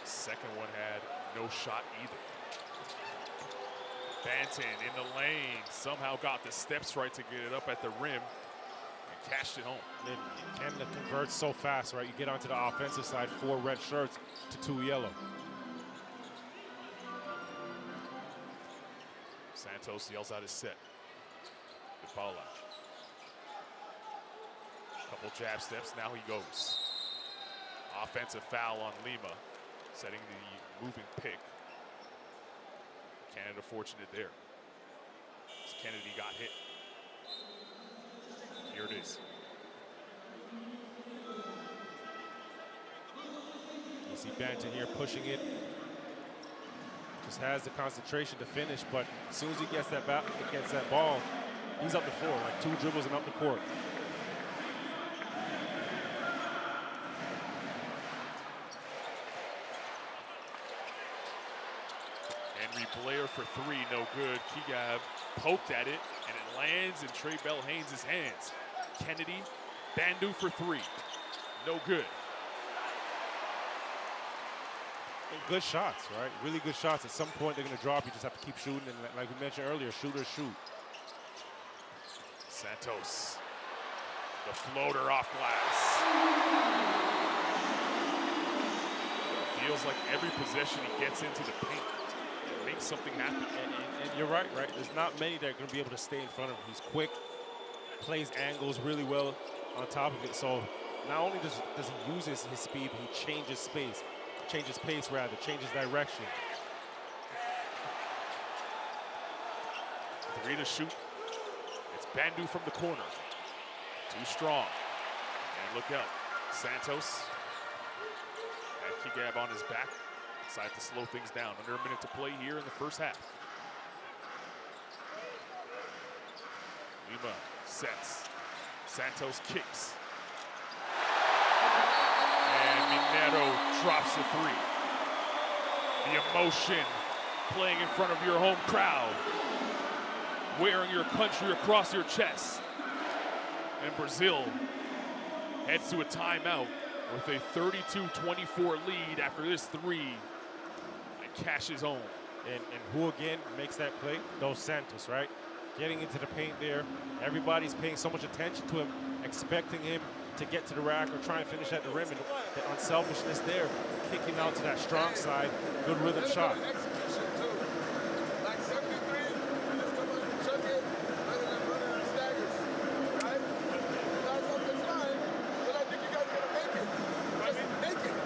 Second one had no shot either. Banton in the lane, somehow got the steps right to get it up at the rim and cashed it home. And Canada converts so fast, right? You get onto the offensive side, 4 red shirts to 2 yellow. Santos yells out his set. Good ball out. Couple jab steps, now he goes. Offensive foul on Lima, setting the moving pick. Canada fortunate there. As Kennedy got hit. Here it is. You see Banton here pushing it. Just has the concentration to finish, but as soon as he gets that ball, he's up the floor, like 2 dribbles and up the court. Blair for 3, no good. Kigab poked at it, and it lands in Trey Bell Haynes' hands. Kennedy, Bandu for 3, no good. And good shots, right? Really good shots. At some point, they're going to drop. You just have to keep shooting, and like we mentioned earlier, shooters shoot. Santos, the floater off glass. It feels like every possession he gets into the paint, make something happen. And you're right? There's not many that are going to be able to stay in front of him. He's quick, plays angles really well on top of it. So not only does he use his speed, but he changes pace, changes direction. 3 to shoot. It's Bandu from the corner. Too strong. And look out. Santos had Kigab on his back. Decided to slow things down. Under a minute to play here in the first half. Lima sets. Santos kicks. And Minero drops the 3. The emotion playing in front of your home crowd. Wearing your country across your chest. And Brazil heads to a timeout with a 32-24 lead after this 3. Cashes home. And who again makes that play? Dos Santos, right? Getting into the paint there. Everybody's paying so much attention to him, expecting him to get to the rack or try and finish at the rim. And the unselfishness there, kicking out to that strong side. Good rhythm shot. Execution too. Like 73, just come up and chuck it rather than running on staggers. Right? You guys up this line, but I think you guys are gonna make it. Just make it.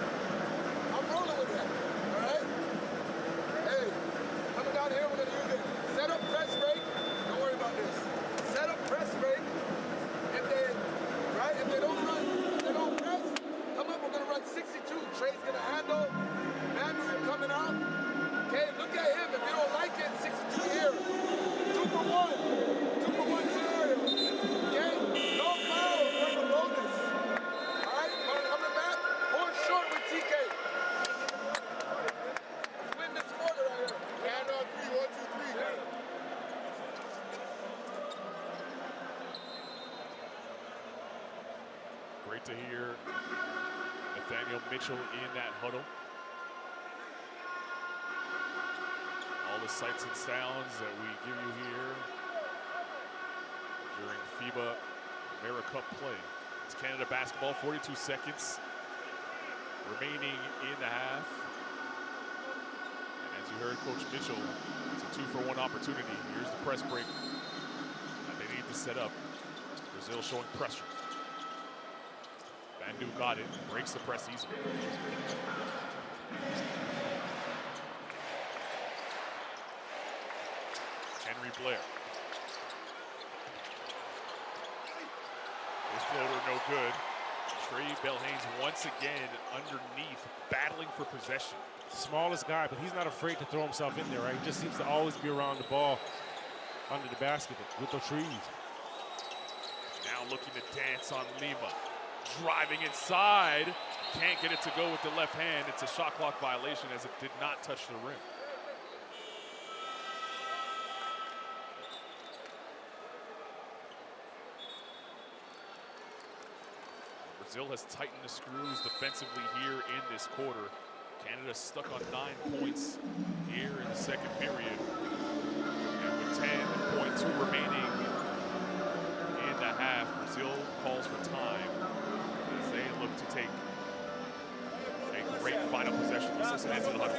I'm rolling with that. Alright? Hey, coming down here, we're gonna use it. Set up press break. Don't worry about this. Set up press break. If they don't press, come up, we're gonna run 62. Trey's gonna handle. Manu, you're coming out. Okay, look at him. If you don't like it, 62 here. 2 for 1. 2 for 1 scenario. Okay? No foul. We're the bonus. Alright, coming back. Going short with TK. Let's win this quarter right here. And 3, 1, 2, 3. Yeah. Great to hear Nathaniel Mitchell in that huddle. All the sights and sounds that we give you here during FIBA AmeriCup play. It's Canada basketball, 42 seconds remaining in the half. And as you heard Coach Mitchell, it's a 2-for-1 opportunity. Here's the press break that they need to set up. Brazil showing pressure. Bandu got it, breaks the press easily. Henry Blair. His floater no good. Trey Belhanes once again underneath, battling for possession. Smallest guy, but he's not afraid to throw himself in there, right? He just seems to always be around the ball under the basket with the trees. Now looking to dance on Lima. Driving inside, can't get it to go with the left hand. It's a shot clock violation as it did not touch the rim. Brazil has tightened the screws defensively here in this quarter. Canada stuck on 9 points here in the second period. And with 10.2 remaining in the half, Brazil calls for time as they look to take a great final possession. Let's listen into the huddle.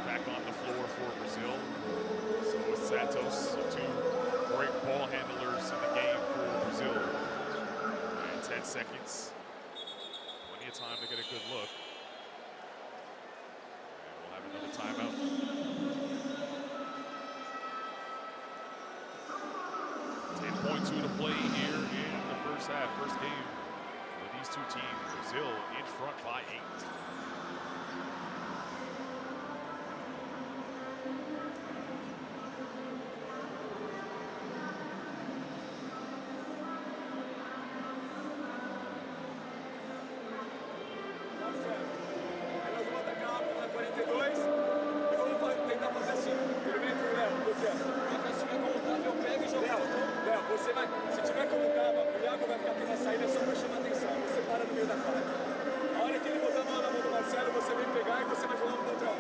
Back on the floor for Brazil. So with Santos, 2 great ball handlers in the game for Brazil. And 10 seconds. Plenty of time to get a good look. And we'll have another timeout. 10.2 to play here in the first half, first game for these two teams. Brazil in front by 8. A hora que ele botar uma e você vai jogar um contra um.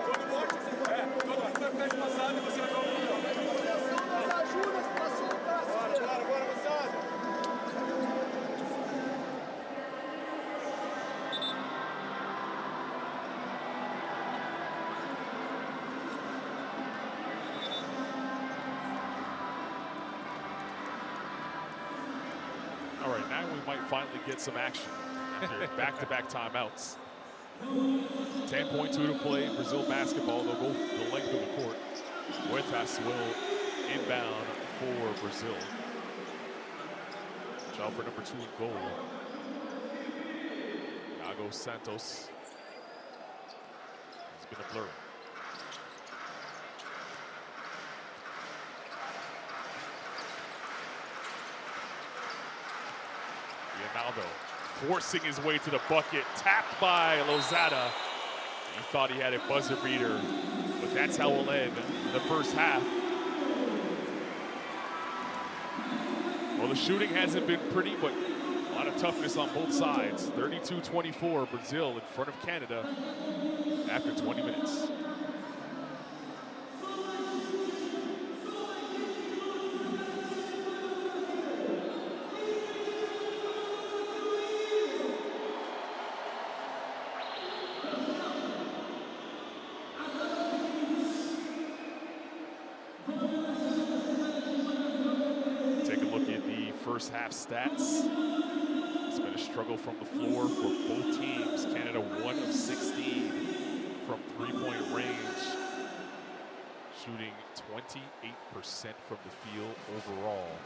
Todo mundo vai ficar espaçado e você vai jogar um contra um. Atenção nas ajudas para soltar. Bora, moçada. All right, now we might finally get some action after back-to-back timeouts. 10.2 to play, Brazil basketball. They'll go the length of the court. Huertas will inbound for Brazil. Watch out for number 2 in goal. Iago Santos. It's been a blur. Ronaldo forcing his way to the bucket, tapped by Lozada. He thought he had a buzzer beater, but that's how we'll end the first half. Well, the shooting hasn't been pretty, but a lot of toughness on both sides. 32-24, Brazil in front of Canada after 20 minutes. First half stats. It's been a struggle from the floor for both teams. Canada 1 of 16 from three-point range, shooting 28% from the field overall.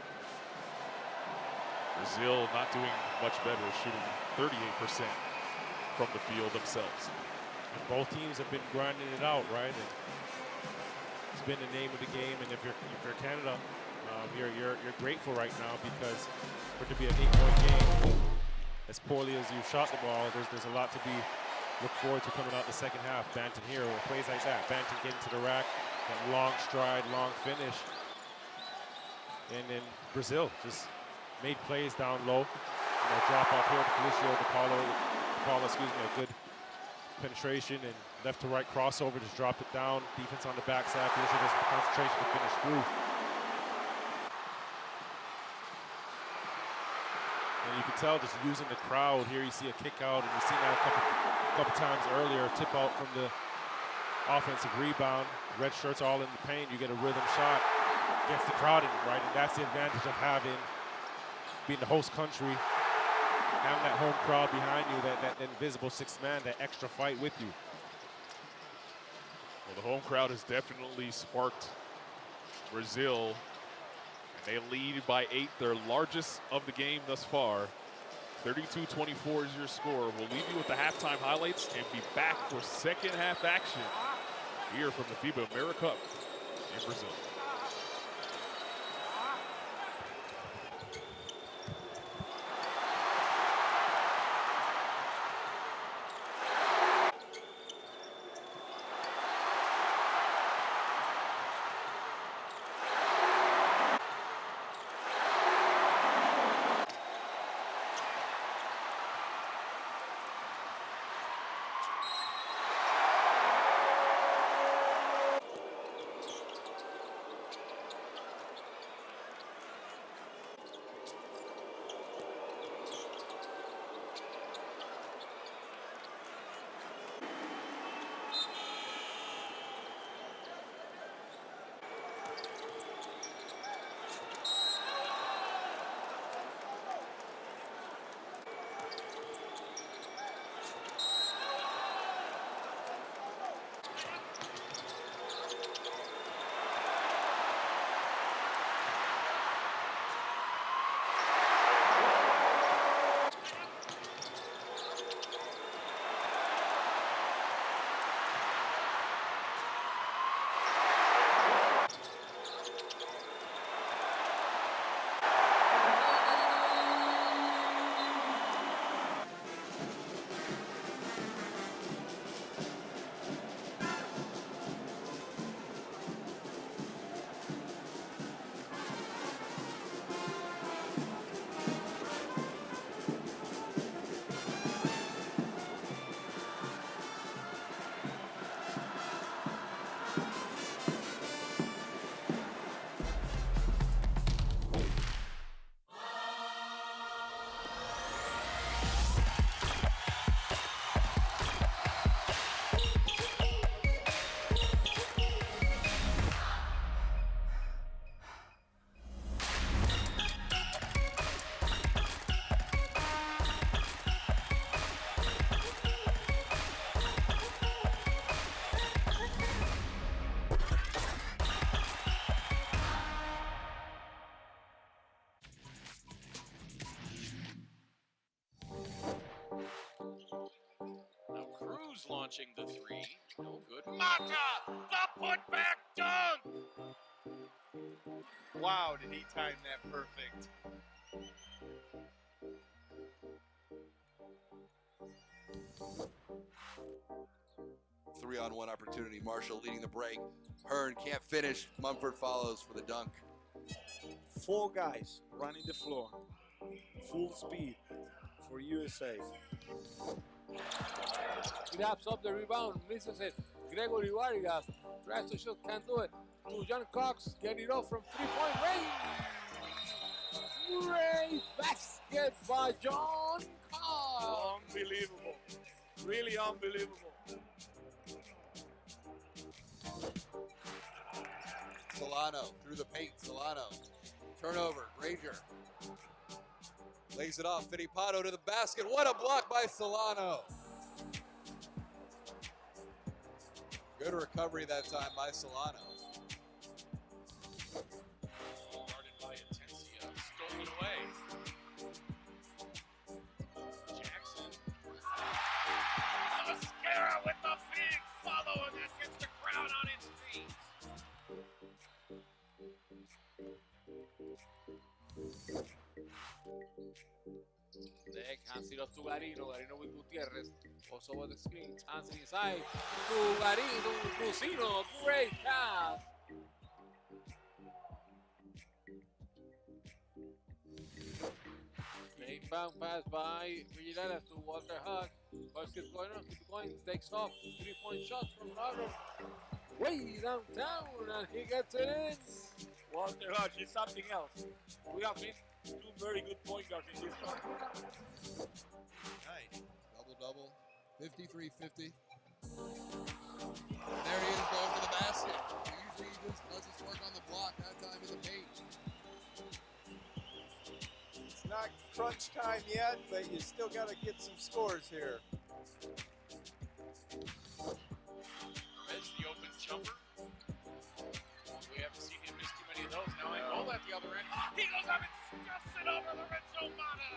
Brazil not doing much better, shooting 38% from the field themselves. And both teams have been grinding it out, right? And it's been the name of the game. And if you're Canada, you're grateful right now because for it to be an 8-point game, as poorly as you shot the ball, there's a lot to be look forward to coming out the second half. Banton here, plays like that. Banton getting to the rack, that long stride, long finish. And then Brazil just made plays down low. Drop off here to Felicio, DePaula, a good penetration and left to right crossover, just dropped it down. Defense on the backside, Felicio just concentration to finish through. And you can tell just using the crowd here, you see a kick out, and you've seen that a couple times earlier, tip out from the offensive rebound. Red shirts all in the paint, you get a rhythm shot against the crowd, right? And that's the advantage of being the host country, having that home crowd behind you, that invisible sixth man, that extra fight with you. Well, the home crowd has definitely sparked Brazil. They lead by 8, their largest of the game thus far. 32-24 is your score. We'll leave you with the halftime highlights and be back for second half action here from the FIBA AmeriCup in Brazil. launching the three. No good. Mata! The putback dunk! Wow, did he time that perfect. 3-on-1 opportunity. Marshall leading the break. Hearn can't finish. Mumford follows for the dunk. 4 guys running the floor. Full speed for USA. Grabs up the rebound, misses it. Gregory Vargas tries to shoot, can't do it. To John Cox, get it off from 3-point range. Great basket by John Cox. Unbelievable. Really unbelievable. Solano through the paint. Solano. Turnover. Granger. Lays it off. Fittipaldo to the basket. What a block by Solano. Good recovery that time by Solano. Guarded by Atencia. Stolen away. Jackson. Mascara with the big follow, and that gets the crowd on its feet. Deck hands it off to Garino. Garino with Gutierrez. Also over the screen. Hands inside to Garino. Cusino. Great pass. Inbound pass by Villanueva to Walter Hug. First keeps going on. Keeps going. Takes off. 3-point shots from Robert. Way downtown. And he gets it in. Walter Hodge is something else. We have seen 2 very good point guards in this one. Nice. Double-double. 53-50. There he is going for the basket. Usually he just does his work on the block, that time in the paint. It's not crunch time yet, but you still got to get some scores here. There's the open jumper. We haven't seen him miss too many of those. Now I roll at the other end. He goes up and stuffs it over Lorenzo Mata.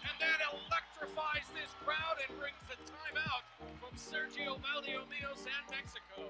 And that electrifies this crowd and brings a timeout from Sergio Valdeolmos and Mexico.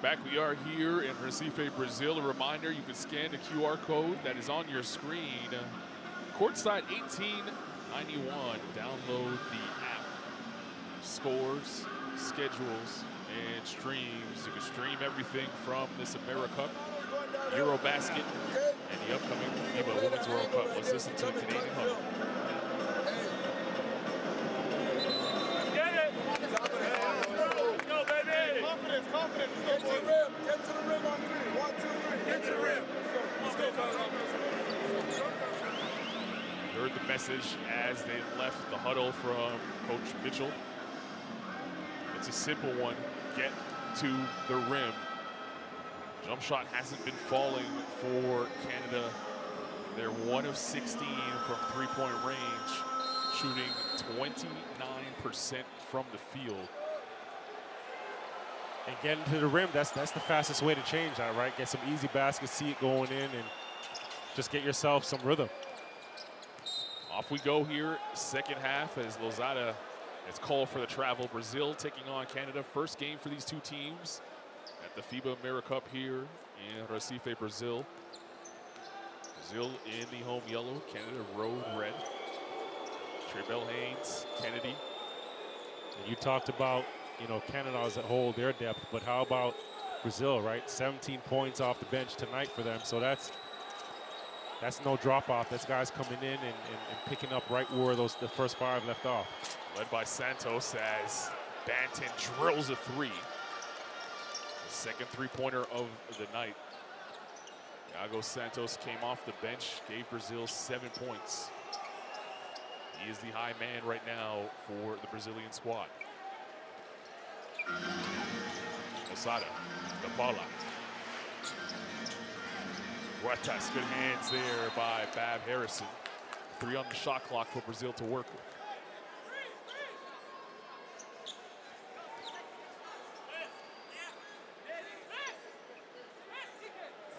Back we are here in Recife, Brazil. A reminder, you can scan the QR code that is on your screen. Courtside 1891. Download the app. Scores, schedules, and streams. You can stream everything from this AmeriCup, Eurobasket, and the upcoming FIBA Women's World Cup. Let's listen to the Canadian Huddle. Confidence. Get to the rim. Get to the rim on three. 1, 2, 3. Get to the rim. Let's go. Heard the message as they left the huddle from Coach Mitchell. It's a simple one. Get to the rim. Jump shot hasn't been falling for Canada. They're 1 of 16 from three-point range, shooting 29% from the field. and getting to the rim, that's the fastest way to change that, right? Get some easy baskets, see it going in, and just get yourself some rhythm. Off we go here, second half, as Lozada is called for the travel. Brazil taking on Canada. First game for these two teams at the FIBA AmeriCup here in Recife, Brazil. Brazil in the home yellow, Canada road red. Trebel Haynes, Kennedy. And you talked about, you know, Canada as a whole, their depth, but how about Brazil, right? 17 points off the bench tonight for them, so that's no drop-off. That's guys coming in and picking up right where the first 5 left off. Led by Santos as Banton drills a 3. The second three-pointer of the night. Iago Santos came off the bench, gave Brazil 7 points. He is the high man right now for the Brazilian squad. Osada, De Paula. Huertas, good hands there by Bab Harrison. 3 on the shot clock for Brazil to work with.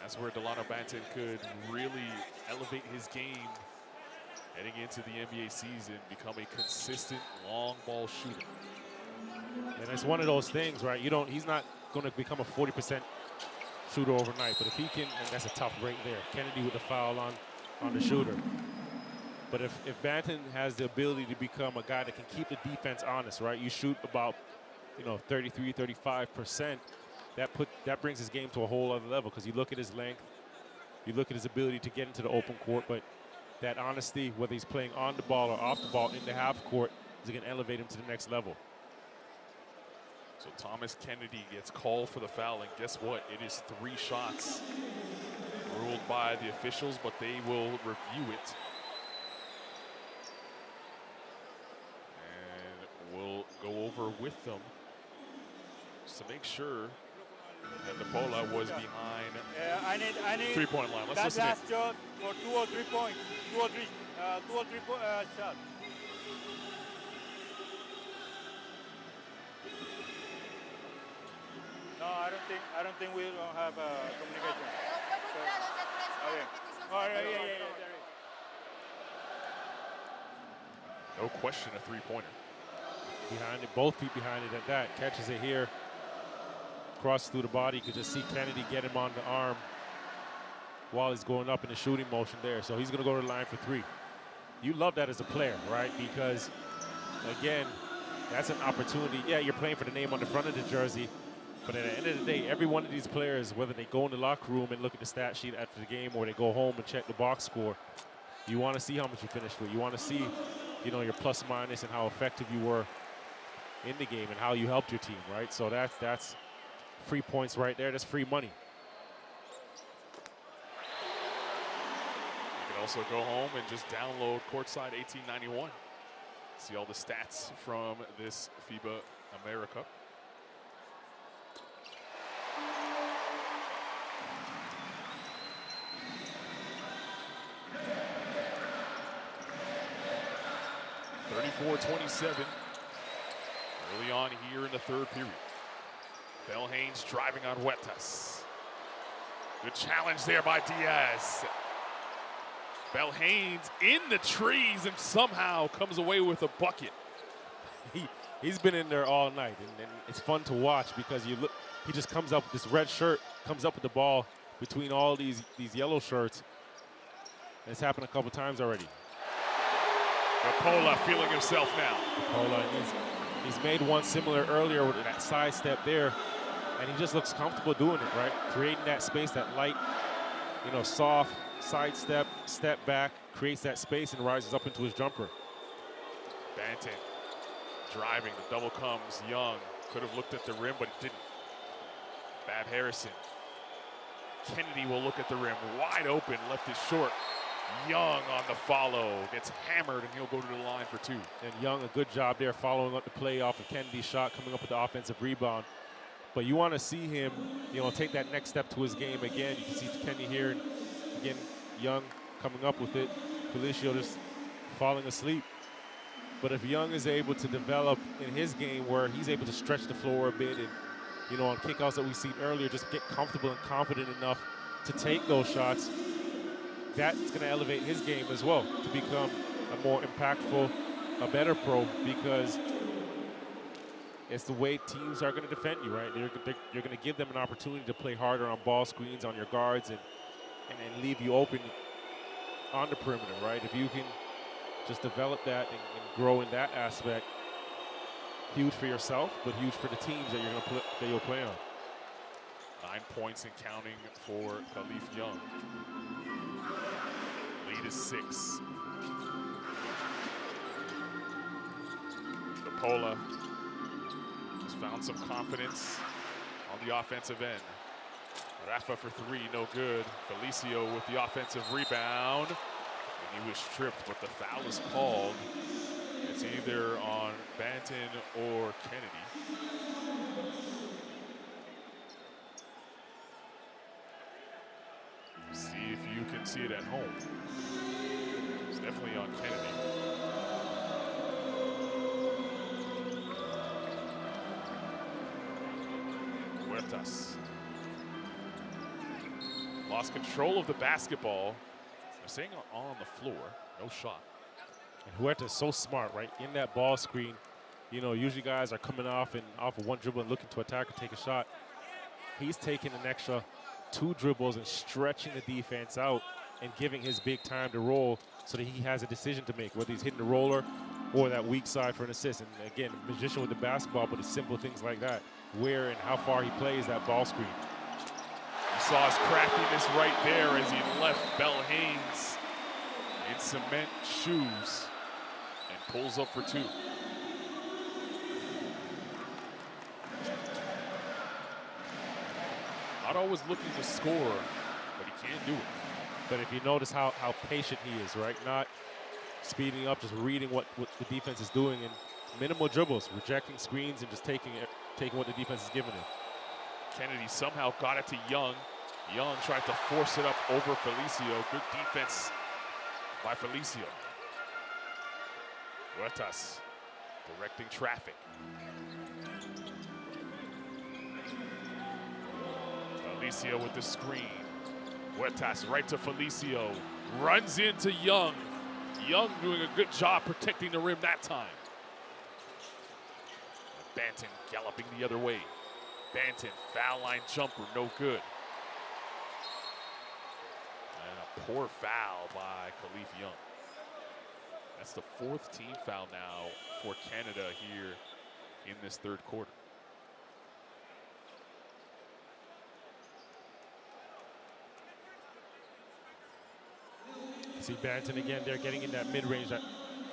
That's where Delano Banton could really elevate his game heading into the NBA season, become a consistent long ball shooter. And it's one of those things, right? He's not going to become a 40% shooter overnight, but if he can, and that's a tough break there. Kennedy with the foul on the shooter. But if Banton has the ability to become a guy that can keep the defense honest, right? You shoot about, 33, 35%. That brings his game to a whole other level, because you look at his length, you look at his ability to get into the open court, but that honesty, whether he's playing on the ball or off the ball in the half court, is going to elevate him to the next level. So Thomas Kennedy gets called for the foul, and guess what? It is 3 shots ruled by the officials, but they will review it. And we'll go over with them just to make sure that De Paula was behind I need 3-point line. Let's that listen in. last shot for 2 or 3 points, 2 or 3 shots. No, I don't think we don't have communication. So, okay. All right, yeah. No question, a 3-pointer. Behind it, both feet behind it at that. Catches it here. Crosses through the body. You could just see Kennedy get him on the arm while he's going up in the shooting motion there. So he's going to go to the line for 3. You love that as a player, right? Because, again, that's an opportunity. Yeah, you're playing for the name on the front of the jersey. But at the end of the day, every one of these players, whether they go in the locker room and look at the stat sheet after the game or they go home and check the box score, you want to see how much you finished with. You want to see, your plus minus and how effective you were in the game and how you helped your team, right? So that's free points right there. That's free money. You can also go home and just download Courtside 1891. See all the stats from this FIBA AmeriCup. .27 early on here in the third period. Bell Haynes driving on Huertas. Good challenge there by Diaz. Bell Haynes in the trees and somehow comes away with a bucket. He's been in there all night, and it's fun to watch because he just comes up with this red shirt, comes up with the ball between all these yellow shirts. And it's happened a couple times already. Pola feeling himself now. Pola, he's made one similar earlier with that side step there, and he just looks comfortable doing it, right? Creating that space, that light, soft side step back, creates that space and rises up into his jumper. Banton driving, the double comes. Young could have looked at the rim, but didn't. Bab Harrison. Kennedy will look at the rim, wide open, left it short. Young on the follow, gets hammered, and he'll go to the line for 2. And Young, a good job there following up the play off of Kennedy's shot, coming up with the offensive rebound. But you want to see him, take that next step to his game again. You can see Kennedy here, and again, Young coming up with it. Felicio just falling asleep. But if Young is able to develop in his game where he's able to stretch the floor a bit and you know, on kickouts that we've seen earlier, just get comfortable and confident enough to take those shots. That's going to elevate his game as well to become a more impactful, a better pro, because it's the way teams are going to defend you, right? You're going to give them an opportunity to play harder on ball screens, on your guards, and leave you open on the perimeter, right? If you can just develop that and grow in that aspect, huge for yourself, but huge for the teams that you'll play on. 9 points and counting for Khalif Young. Lead is 6. Napola has found some confidence on the offensive end. Rafa for 3, no good. Felicio with the offensive rebound. And he was stripped, but the foul is called. It's either on Banton or Kennedy. See if you can see it at home. It's definitely on Kennedy. Huertas lost control of the basketball. They're saying on the floor, no shot. And Huertas is so smart, right? In that ball screen, you know, usually guys are coming off of one dribble and looking to attack or take a shot. He's taking an extra 2 dribbles and stretching the defense out and giving his big time to roll so that he has a decision to make, whether he's hitting the roller or that weak side for an assist. And again, magician with the basketball, but it's simple things like that. Where and how far he plays that ball screen. You saw his craftiness right there as he left Bell Haynes in cement shoes and pulls up for 2. Not always looking to score, but he can do it. But if you notice how patient he is, right? Not speeding up, just reading what the defense is doing, and minimal dribbles, rejecting screens and just taking what the defense is giving him. Kennedy somehow got it to Young. Young tried to force it up over Felicio. Good defense by Felicio. Huertas directing traffic. Felicio with the screen. Huertas right to Felicio. Runs into Young. Young doing a good job protecting the rim that time. Banton galloping the other way. Banton, foul line jumper, no good. And a poor foul by Khalif Young. That's the 4th team foul now for Canada here in this 3rd quarter. See Banton again there getting in that mid-range, that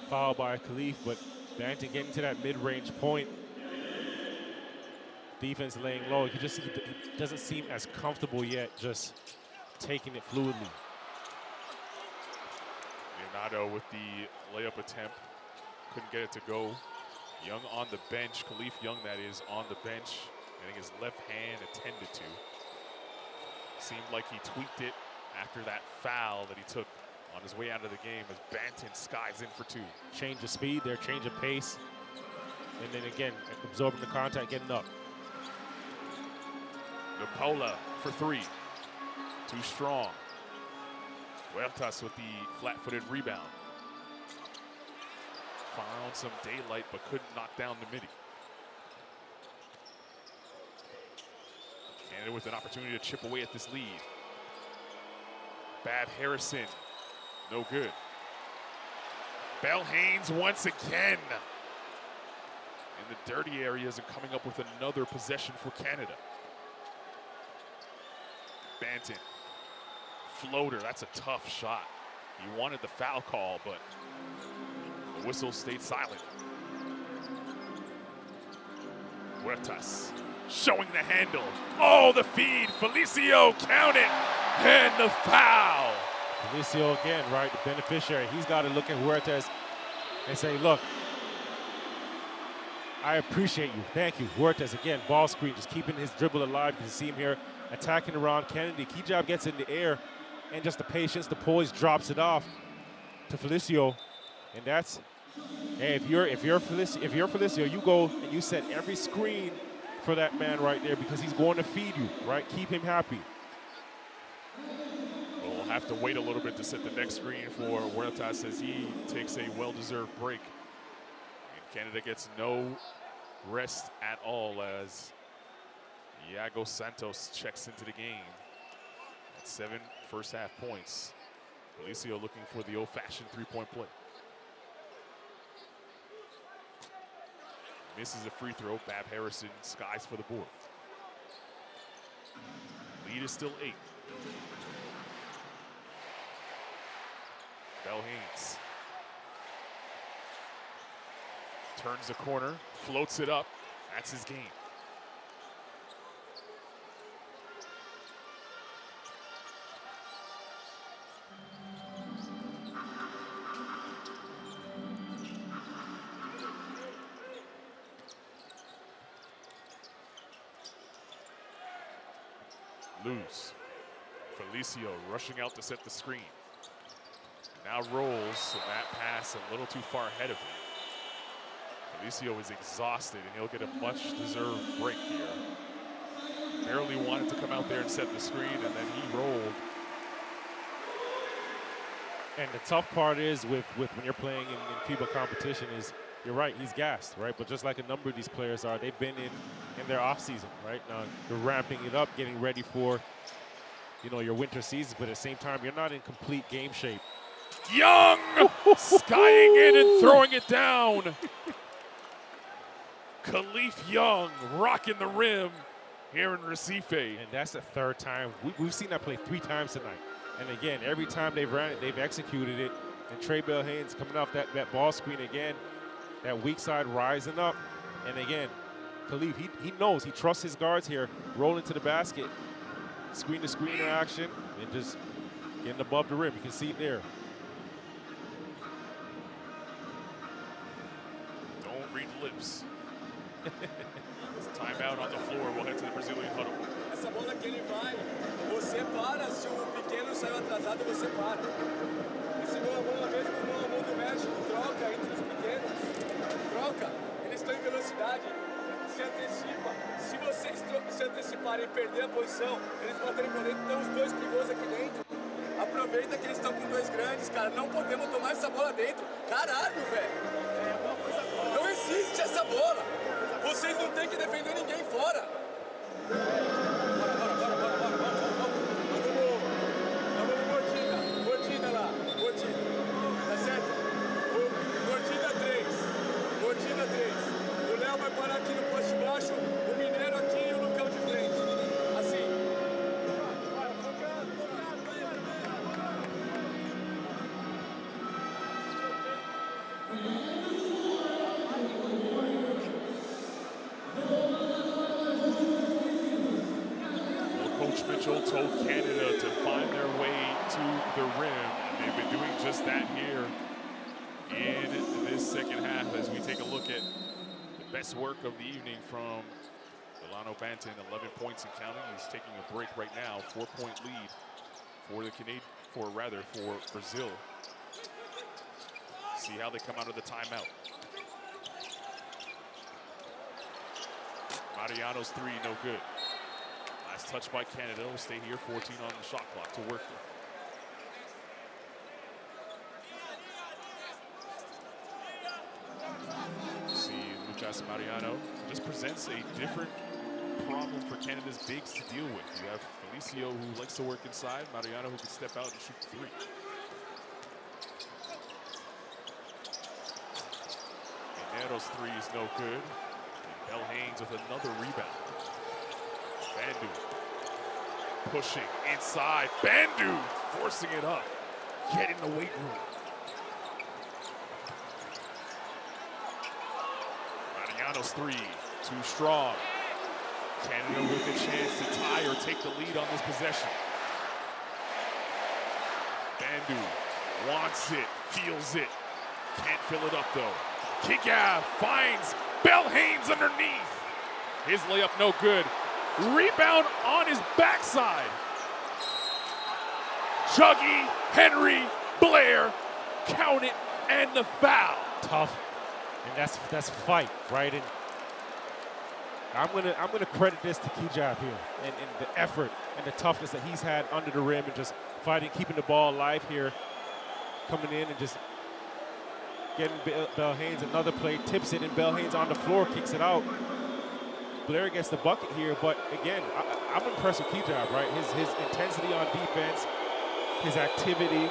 foul by Khalif, but Banton getting to that mid-range point. Defense laying low. He doesn't seem as comfortable yet, just taking it fluidly. Leonardo with the layup attempt. Couldn't get it to go. Young on the bench. Khalif Young, that is, on the bench. Getting his left hand attended to. Seemed like he tweaked it after that foul that he took on his way out of the game as Banton skies in for 2. Change of speed there, change of pace. And then again, absorbing the contact, getting up. Napola for 3. Too strong. Huertas with the flat-footed rebound. Found some daylight but couldn't knock down the midi. Canada with an opportunity to chip away at this lead. Bab Harrison, no good. Bell Haynes once again in the dirty areas and coming up with another possession for Canada. Banton, floater, that's a tough shot. He wanted the foul call, but the whistle stayed silent. Huertas showing the handle. Oh, the feed, Felicio, count it, and the foul. Felicio again, right, the beneficiary. He's got to look at Huertas and say, look, I appreciate you. Thank you. Huertas again, ball screen, just keeping his dribble alive. You can see him here attacking around Kennedy. Key job gets in the air, and just the patience, the poise, drops it off to Felicio. And that's, hey, if you're Felicio, you go and you set every screen for that man right there because he's going to feed you, right? Keep him happy. We'll have to wait a little bit to set the next screen for Huertas as he takes a well-deserved break. And Canada gets no rest at all as Iago Santos checks into the game. At 7 first-half points. Felicio looking for the old-fashioned three-point play. Misses a free throw. Bab Harrison skies for the board. Lead is still 8. Bell Haynes turns the corner, floats it up. That's his game. Lose. Felicio rushing out to set the screen. Now rolls, and that pass a little too far ahead of him. Felicio is exhausted, and he'll get a much-deserved break here. Barely wanted to come out there and set the screen, and then he rolled. And the tough part is with when you're playing in FIBA competition is, you're right, he's gassed, right? But just like a number of these players are, they've been in their off season, right? Now you're ramping it up, getting ready for, your winter season, but at the same time, you're not in complete game shape. Young skying in and throwing it down. Khalif Young rocking the rim here in Recife. And that's the third time. We've seen that play 3 times tonight. And again, every time they've ran it, they've executed it. And Trey Bell Haynes coming off that ball screen again, that weak side rising up. And again, Khalif, he knows, he trusts his guards here, rolling to the basket, screen-to-screen interaction, and just getting above the rim. You can see it there. Don't read lips. Timeout on the floor. We'll head to the Brazilian huddle. Essa bola que ele vai, você para. Se o pequeno saiu atrasado, você para. Ensinou a bola mesmo no mão do México. Troca entre os pequenos. Troca. Eles estão em velocidade. Se antecipa. Se vocês se anteciparem e perder a posição, eles baterem pra dentro. Então os 2 pivôs aqui dentro. Aproveita que eles estão com 2 grandes, cara. Não podemos tomar essa bola dentro. Caralho, velho. Não existe essa bola. Vocês não têm que defender ninguém fora. Gordinha lá. Gordinha. Tá certo? Gordinha 3. Gordinha 3. O Léo vai parar aqui no poste baixo. O Mineiro aqui e o Lucão de frente. Assim. Coach Mitchell told Canada to find their way to the rim, and they've been doing just that here in this second half as we take a look at the best work of the evening from Delano Banton, 11 points and counting. He's taking a break right now, 4-point lead for Brazil. See how they come out of the timeout. Mariano's 3, no good. Last touch by Canada. Will stay here, 14 on the shot clock to work with. See Lucas Mariano just presents a different problem for Canada's bigs to deal with. You have Felicio, who likes to work inside, Mariano, who can step out and shoot the 3. Minero's 3 is no good. And Bell Haynes with another rebound. Bandu pushing inside. Bandu forcing it up. Get in the weight room. Mariano's 3, too strong. Canada with a chance to tie or take the lead on this possession. Bandu wants it, feels it. Can't fill it up though. Kick-out finds Bell Haynes underneath. His layup no good. Rebound on his backside. Juggy, Henry, Blair, count it, and the foul. Tough, and that's fight, right? And I'm gonna credit this to Kijab here and the effort and the toughness that he's had under the rim and just fighting, keeping the ball alive here, coming in and just getting Bell Haynes another play, tips it, and Bell Haynes on the floor, kicks it out. Blair gets the bucket here, but again, I'm impressed with Kijab, right? His intensity on defense, his activity.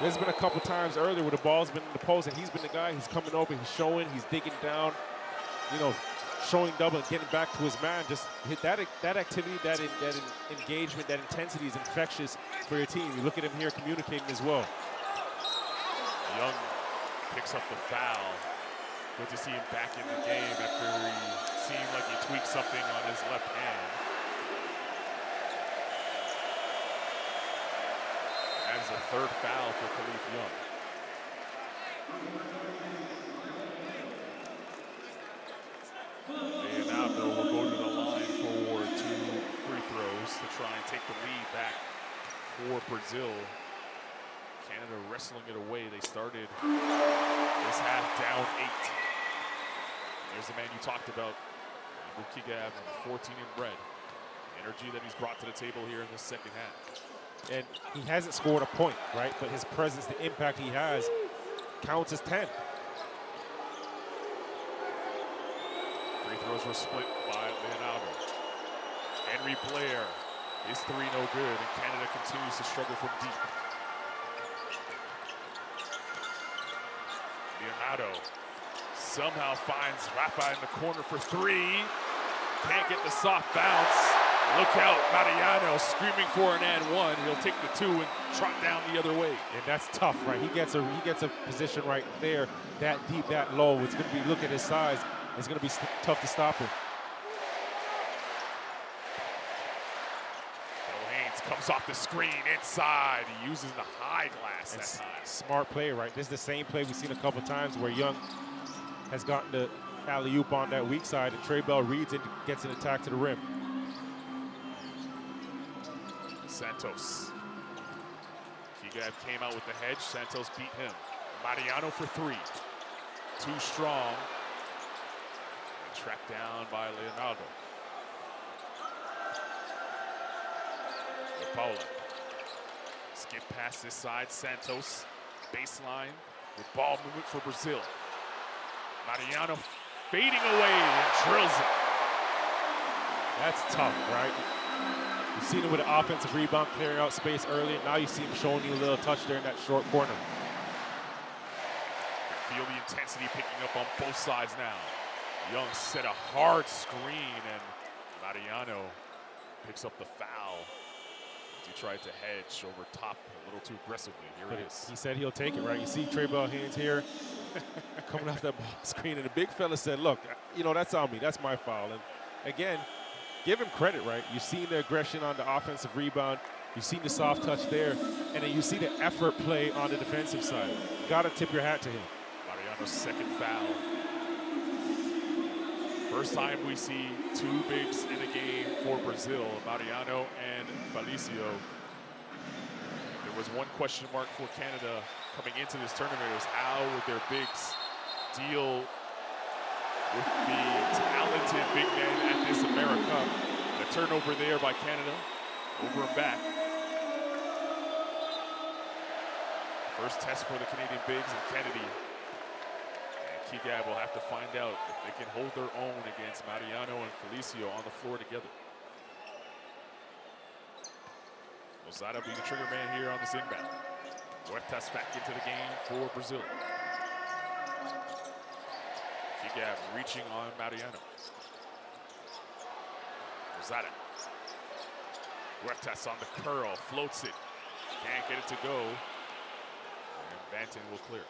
There's been a couple times earlier where the ball's been in the post and he's been the guy who's coming over, he's showing, he's digging down, you know, showing double and getting back to his man. Just hit that activity, that engagement, that intensity is infectious for your team. You look at him here communicating as well. Young picks up the foul. Good to see him back in the game after he seemed like he tweaked something on his left hand. That is the third foul for Khalif Young. Leonardo will go to the line for 2 free throws to try and take the lead back for Brazil. Canada wrestling it away. They started this half down 8. There's the man you talked about, Kijab, 14 in red. The energy that he's brought to the table here in the second half. And he hasn't scored a point, right? But his presence, the impact he has, counts as 10. Free throws were split by Leonardo. Henry Blair, his 3 no good, and Canada continues to struggle from deep. Leonardo somehow finds Rafa in the corner for 3. Can't get the soft bounce. Look out, Mariano screaming for an and 1. He'll take the 2 and trot down the other way. And that's tough, right? He gets a position right there, that deep, that low. It's going to be, look at his size. It's going to be tough to stop him. Bill Haynes comes off the screen inside. He uses the high glass that time. Smart play, right? This is the same play we've seen a couple times where Young has gotten the alley-oop on that weak side, and Trey Bell reads it, gets an attack to the rim. Santos. Kijab came out with the hedge. Santos beat him. Mariano for 3. Too strong. And tracked down by Leonardo. Paula. Skip past this side. Santos. Baseline with ball movement for Brazil. Mariano fading away and drills it. That's tough, right? You've seen it with an offensive rebound, clearing out space early. Now you see him showing you a little touch there in that short corner. You feel the intensity picking up on both sides now. Young set a hard screen, and Mariano picks up the foul. He tried to hedge over top a little too aggressively. Here it is. He said he'll take it, right? You see Trey Bell Haynes here coming off that ball screen, and the big fella said, look, you know, that's on me. That's my foul. And again, give him credit, right? You've seen the aggression on the offensive rebound. You've seen the soft touch there. And then you see the effort play on the defensive side. Got to tip your hat to him. Mariano's second foul. First time we see 2 bigs in a game for Brazil, Mariano and Felicio. There was one question mark for Canada coming into this tournament. It was how would their bigs deal with the talented big men at this AmeriCup. The turnover there by Canada, over and back. First test for the Canadian bigs, and Kennedy and Kijab will have to find out if they can hold their own against Mariano and Felicio on the floor together. Lozada being the trigger man here on this inbound. Huertas back into the game for Brazil. Kijab reaching on Mariano. Lozada. Huertas on the curl, floats it. Can't get it to go. And Banton will clear.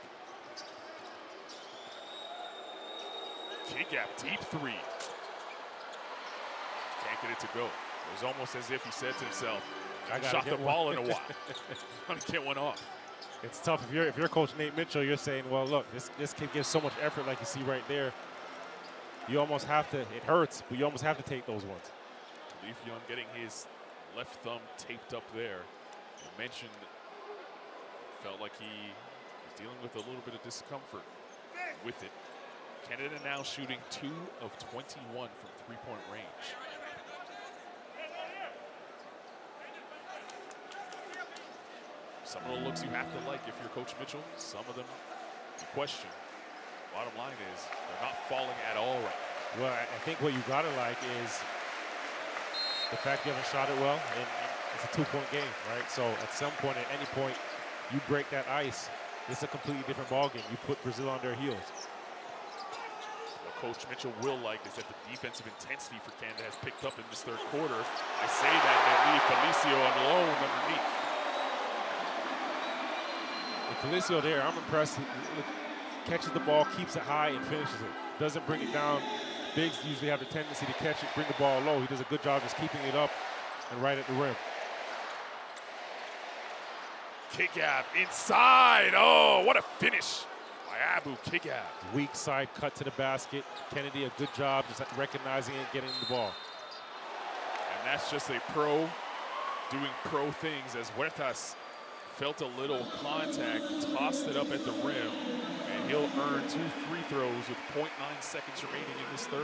Kijab, deep 3. Can't get it to go. It was almost as if he said to himself, I shot the ball in a while. I'm gonna get one off. It's tough if you're Coach Nate Mitchell. You're saying, well, look, this kid gives so much effort, like you see right there. You almost have to. It hurts, but you almost have to take those ones. Khalif Young getting his left thumb taped up there. You mentioned felt like he was dealing with a little bit of discomfort with it. Canada now shooting 2 of 21 from three-point range. Some of the looks you have to like if you're Coach Mitchell. Some of them you question. Bottom line is they're not falling at all right now. Well, I think what you gotta like is the fact you haven't shot it well, and it's a 2-point game, right? So at some point, at any point, you break that ice, it's a completely different ballgame. You put Brazil on their heels. What Coach Mitchell will like is that the defensive intensity for Canada has picked up in this third quarter. I say that and they leave Felicio alone underneath. With Felicio there, I'm impressed. He catches the ball, keeps it high, and finishes it. Doesn't bring it down. Bigs usually have the tendency to catch it, bring the ball low. He does a good job just keeping it up and right at the rim. Kick out inside. Oh, what a finish by Abu Kigab. Weak side cut to the basket. Kennedy, a good job just recognizing it and getting the ball. And that's just a pro doing pro things as Huertas felt a little contact, tossed it up at the rim, and he'll earn 2 free throws with 0.9 seconds remaining in this third.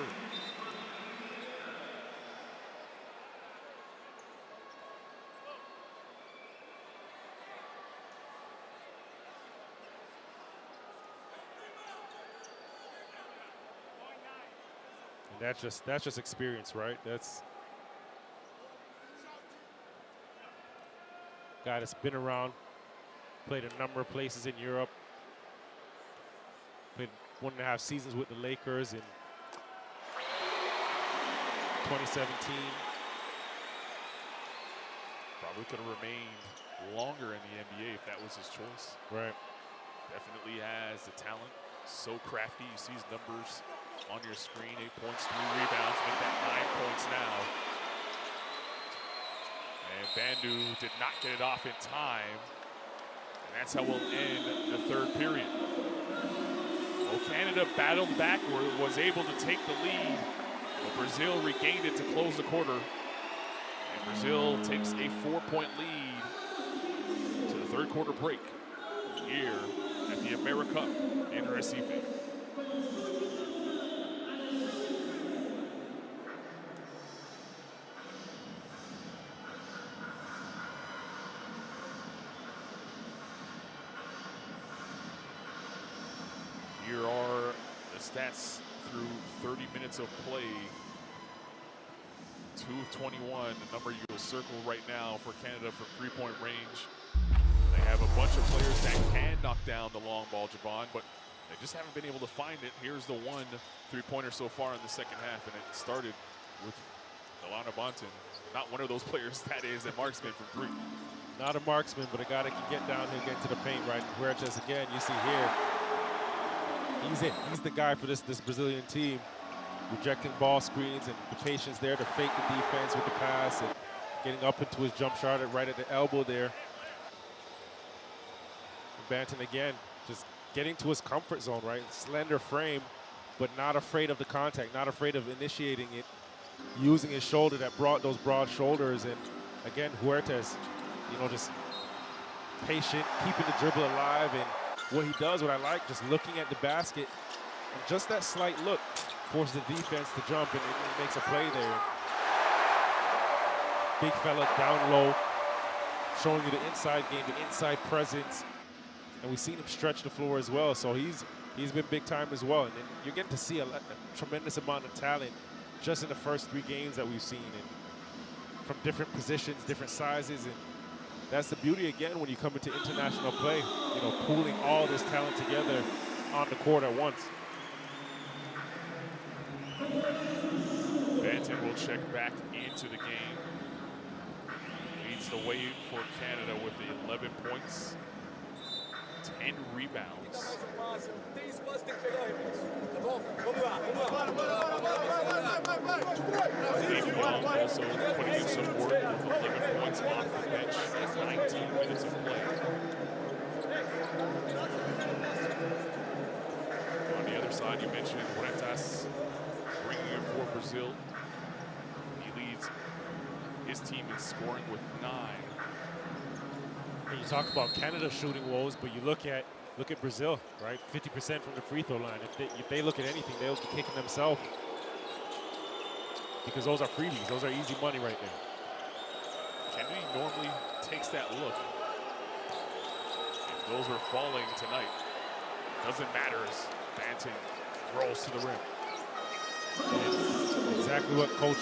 And that's just experience, right? That's guy that's been around, played a number of places in Europe, played 1.5 seasons with the Lakers in 2017. Probably could have remained longer in the NBA if that was his choice. Right. Definitely has the talent. So crafty. You see his numbers on your screen. 8 points, 3 rebounds. Make that 9 points now. And Bandu did not get it off in time. And that's how we'll end the third period. Well, Canada battled backward, was able to take the lead, but Brazil regained it to close the quarter. And Brazil takes a 4-point lead to the third quarter break here at the AmeriCup in Recife. Here are the stats through 30 minutes of play. 2 of 21, the number you'll circle right now for Canada from three-point range. They have a bunch of players that can knock down the long ball, Javon, but they just haven't been able to find it. Here's the 1 3-pointer so far in the second half, and it started with Delano Bonton. Not one of those players that is a marksman from 3. Not a marksman, but a guy that can get down here, get into the paint, right? Huertas again, you see here, he's the guy for this Brazilian team, rejecting ball screens and the patience there to fake the defense with the pass and getting up into his jump shot right at the elbow there. And Banton again, just getting to his comfort zone, right? Slender frame, but not afraid of the contact, not afraid of initiating it, using his shoulder, that brought those broad shoulders. And again, Huertas, just patient, keeping the dribble alive. And what he does, what I like, just looking at the basket, and just that slight look forces the defense to jump, and it makes a play there. Big fella down low, showing you the inside game, the inside presence. And we've seen him stretch the floor as well, so he's been big time as well. And you're getting to see a tremendous amount of talent just in the first 3 games that we've seen, and from different positions, different sizes. And that's the beauty, again, when you come into international play, pooling all this talent together on the court at once. Banton will check back into the game. Leads the way for Canada with the 11 points, 10 rebounds. Dave Young also putting in some work with 11 points off the bench at 19 minutes of play. On the other side, you mentioned Huertas bringing it for Brazil. He leads his team in scoring with 9. And you talk about Canada's shooting woes, but you look at Look at Brazil, right? 50% from the free throw line. If they look at anything, they'll be kicking themselves because those are freebies. Those are easy money right there. Kennedy normally takes that look. If those are falling tonight, doesn't matter as Banton rolls to the rim. And exactly what Coach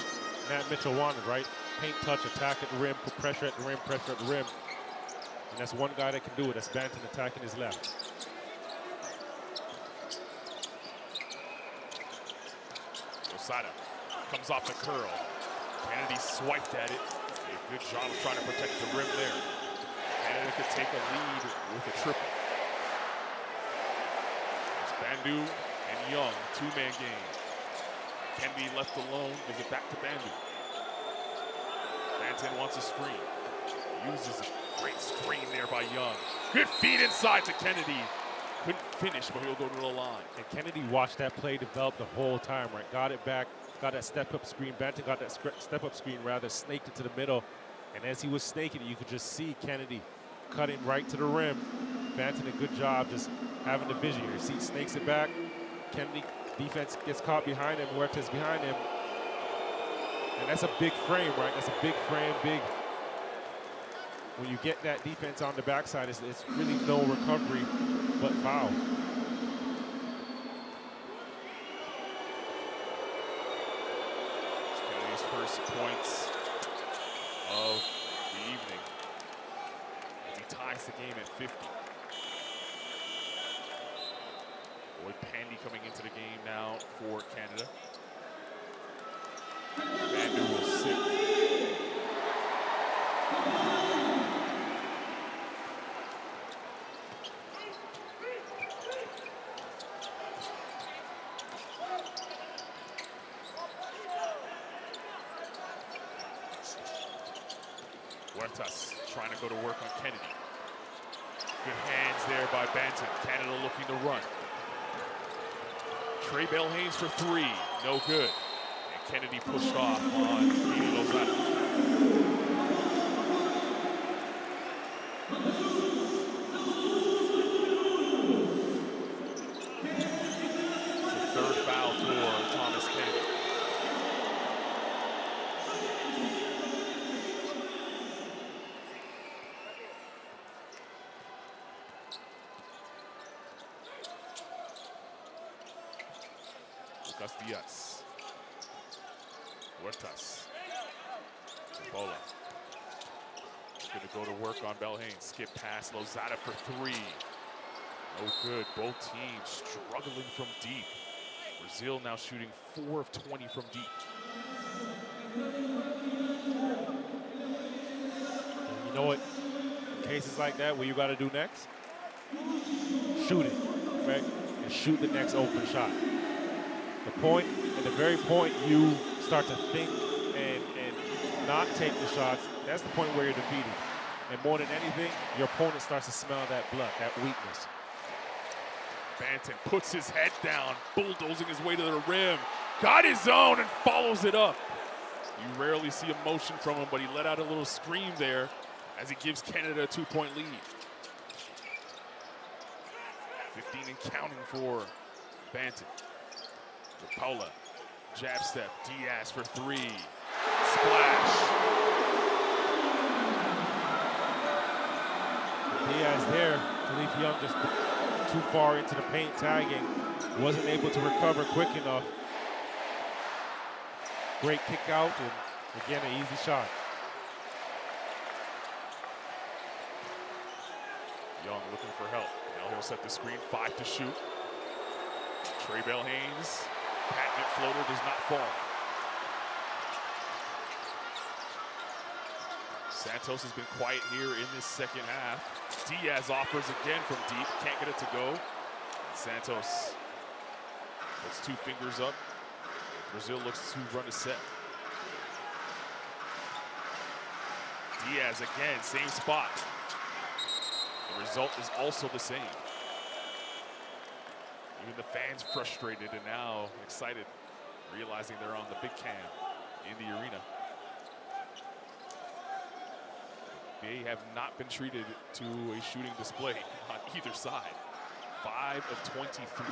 Matt Mitchell wanted, right? Paint touch, attack at the rim, put pressure at the rim, pressure at the rim. And that's one guy that can do it. That's Banton attacking his left. Osada comes off the curl. Kennedy swiped at it. Did a good job of trying to protect the rim there. Canada could take a lead with a triple. There's Bandu and Young, two-man game. Kennedy left alone, gives it back to Bandu. Banton wants a screen. Uses it. Great screen there by Young. Good feed inside to Kennedy. Couldn't finish, but he'll go to the line. And Kennedy watched that play develop the whole time, right? Got it back, got that step-up screen. Banton got that step-up screen, rather, snaked it to the middle. And as he was snaking it, you could just see Kennedy cutting right to the rim. Banton, a good job just having the vision here. See, snakes it back. Kennedy, defense gets caught behind him. Huertas behind him. And that's a big frame, right? That's a big frame, big. When you get that defense on the backside, it's really no recovery but foul. It's Kennedy's first points of the evening. And he ties the game at 50. Boyd Pandy coming into the game now for Canada. Bandu will sit. Huertas trying to go to work on Kennedy. Good hands there by Banton. Canada looking to run. Trey Bell-Haynes for three, no good. And Kennedy pushed off on Mini Lozada. It's the third foul for Thomas Kennedy. Lucas Diaz. Huertas. Bola. Going to go to work on Bell-Haynes. Skip pass. Lozada for three. No good. Both teams struggling from deep. Brazil now shooting 4 of 20 from deep. You know what? In cases like that, what you got to do next? Shoot it, right? And shoot the next open shot. The point, at the very point you start to think and not take the shots, that's the point where you're defeated. And more than anything, your opponent starts to smell that blood, that weakness. Banton puts his head down, bulldozing his way to the rim. Got his own and follows it up. You rarely see emotion from him, but he let out a little scream there as he gives Canada a 2-point lead. 15 and counting for Banton. Paula, jab step, Diaz for three. Splash. Diaz there to leave Young just too far into the paint tagging. Wasn't able to recover quick enough. Great kick out and again an easy shot. Young looking for help. Now he'll set the screen, 5 to shoot. Trey Bell-Haynes, patented floater does not fall. Santos has been quiet here in this second half. Diaz offers again from deep, can't get it to go. Santos puts 2 fingers up. Brazil looks to run a set. Diaz again, same spot. The result is also the same. Even the fans frustrated and now excited, realizing they're on the big cam in the arena. They have not been treated to a shooting display on either side. 5 of 23.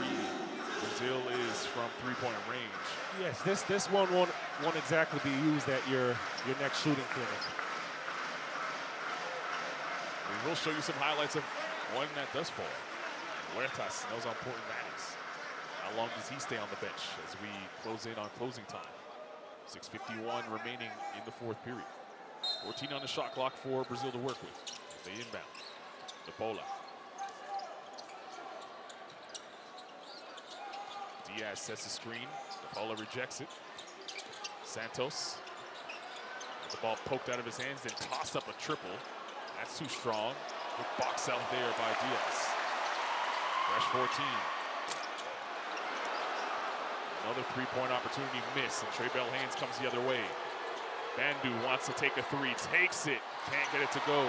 Brazil is from three-point range. Yes, this one won't exactly be used at your next shooting clinic. We will show you some highlights of one that does fall. Huertas knows how important that is. How long does he stay on the bench as we close in on closing time? 6:51 remaining in the fourth period. 14 on the shot clock for Brazil to work with. They inbound. DePola. Diaz sets the screen. DePola rejects it. Santos. The ball poked out of his hands, then tossed up a triple. That's too strong. Good box out there by Diaz. Fresh 14. Another three-point opportunity missed, and Trey Bell Haynes comes the other way. Bandu wants to take a three, takes it, can't get it to go.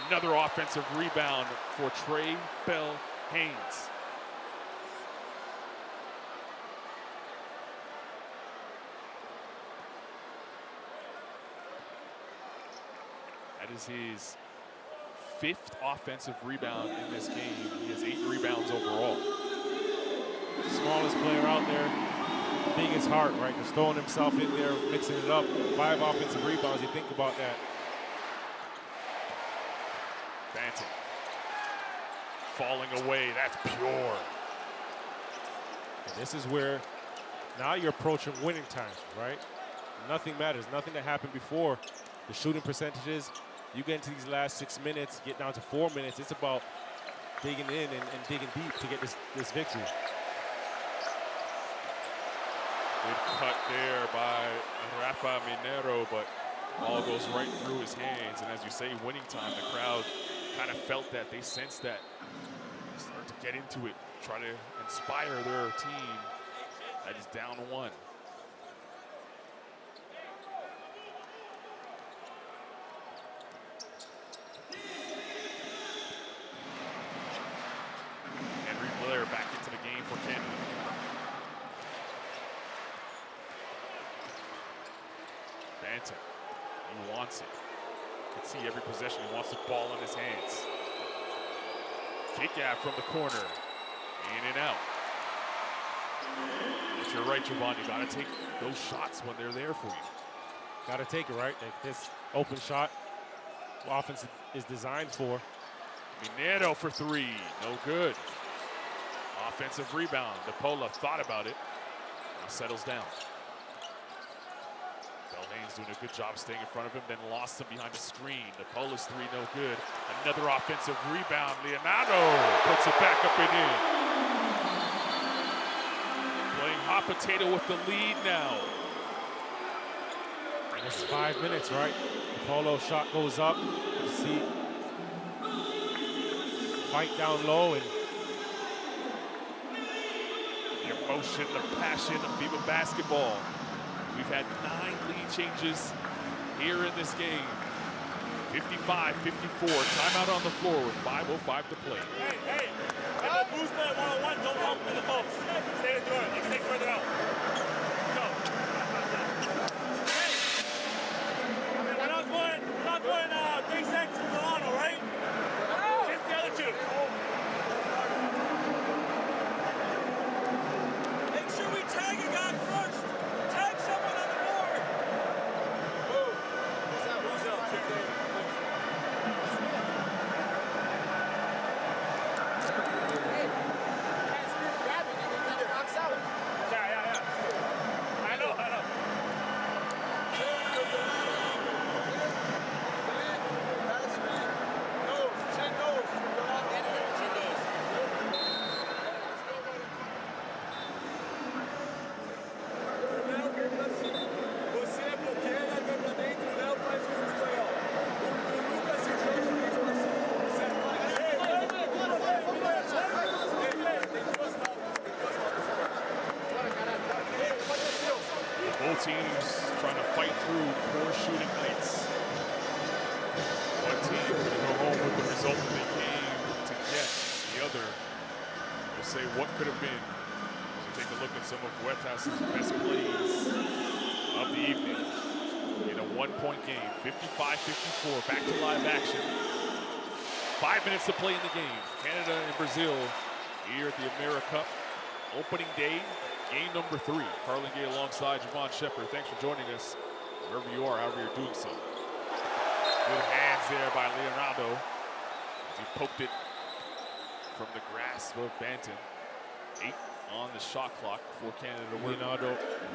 Another offensive rebound for Trey Bell Haynes. That is his 5th offensive rebound in this game. He has 8 rebounds overall. Smallest player out there, biggest heart, right? Just throwing himself in there, mixing it up. 5 offensive rebounds, you think about that. Banton. Falling away, that's pure. And this is where now you're approaching winning time, right? Nothing matters, nothing that happened before. The shooting percentages, you get into these last 6 minutes, get down to 4 minutes, it's about digging in and digging deep to get this victory. Good cut there by Rafa Minero, but ball goes right through his hands. And as you say, winning time, the crowd kind of felt that. They sensed that. They start to get into it, try to inspire their team that is down 1. Henry Blair back into the game for Canada. Banton, he wants it. You can see every possession, he wants the ball in his hands. Kick out from the corner, in and out. But you're right, Javon, you gotta take those shots when they're there for you. Gotta take it, right? Like this open shot, offense is designed for. Minero for 3, no good. Offensive rebound, DePola thought about it, now settles down. Haynes doing a good job staying in front of him, then lost him behind the screen. DePola's 3, no good. Another offensive rebound. Leonardo puts it back up and in. Playing hot potato with the lead now. And it's 5 minutes, right? DePolo shot goes up. You see, fight down low and the emotion, the passion of FIBA basketball. We've had 9 lead changes here in this game. 55-54, timeout on the floor with 5:05 to play. Hey, if the boost at 101, don't help in the post. Stay in the door, stay further out. Go. Hey, we're not going 3 seconds to Milano, right? Just the other 2. Make sure we tag a guy first. Tag someone on the board. Who's up? Yeah. I know. Both teams trying to fight through poor shooting nights. One team could go home with the result that they came to get. The other will say what could have been. So take a look at some of Huertas' best plays of the evening in a 1-point game. 55-54, back to live action. 5 minutes to play in the game. Canada and Brazil here at the AmeriCup. Opening day, game number 3. Carlin Gay alongside Javon Shepard. Thanks for joining us, wherever you are, however you're doing so. Good hands there by Leonardo as he poked it from the grasp of Banton. 8 on the shot clock for Canada to win.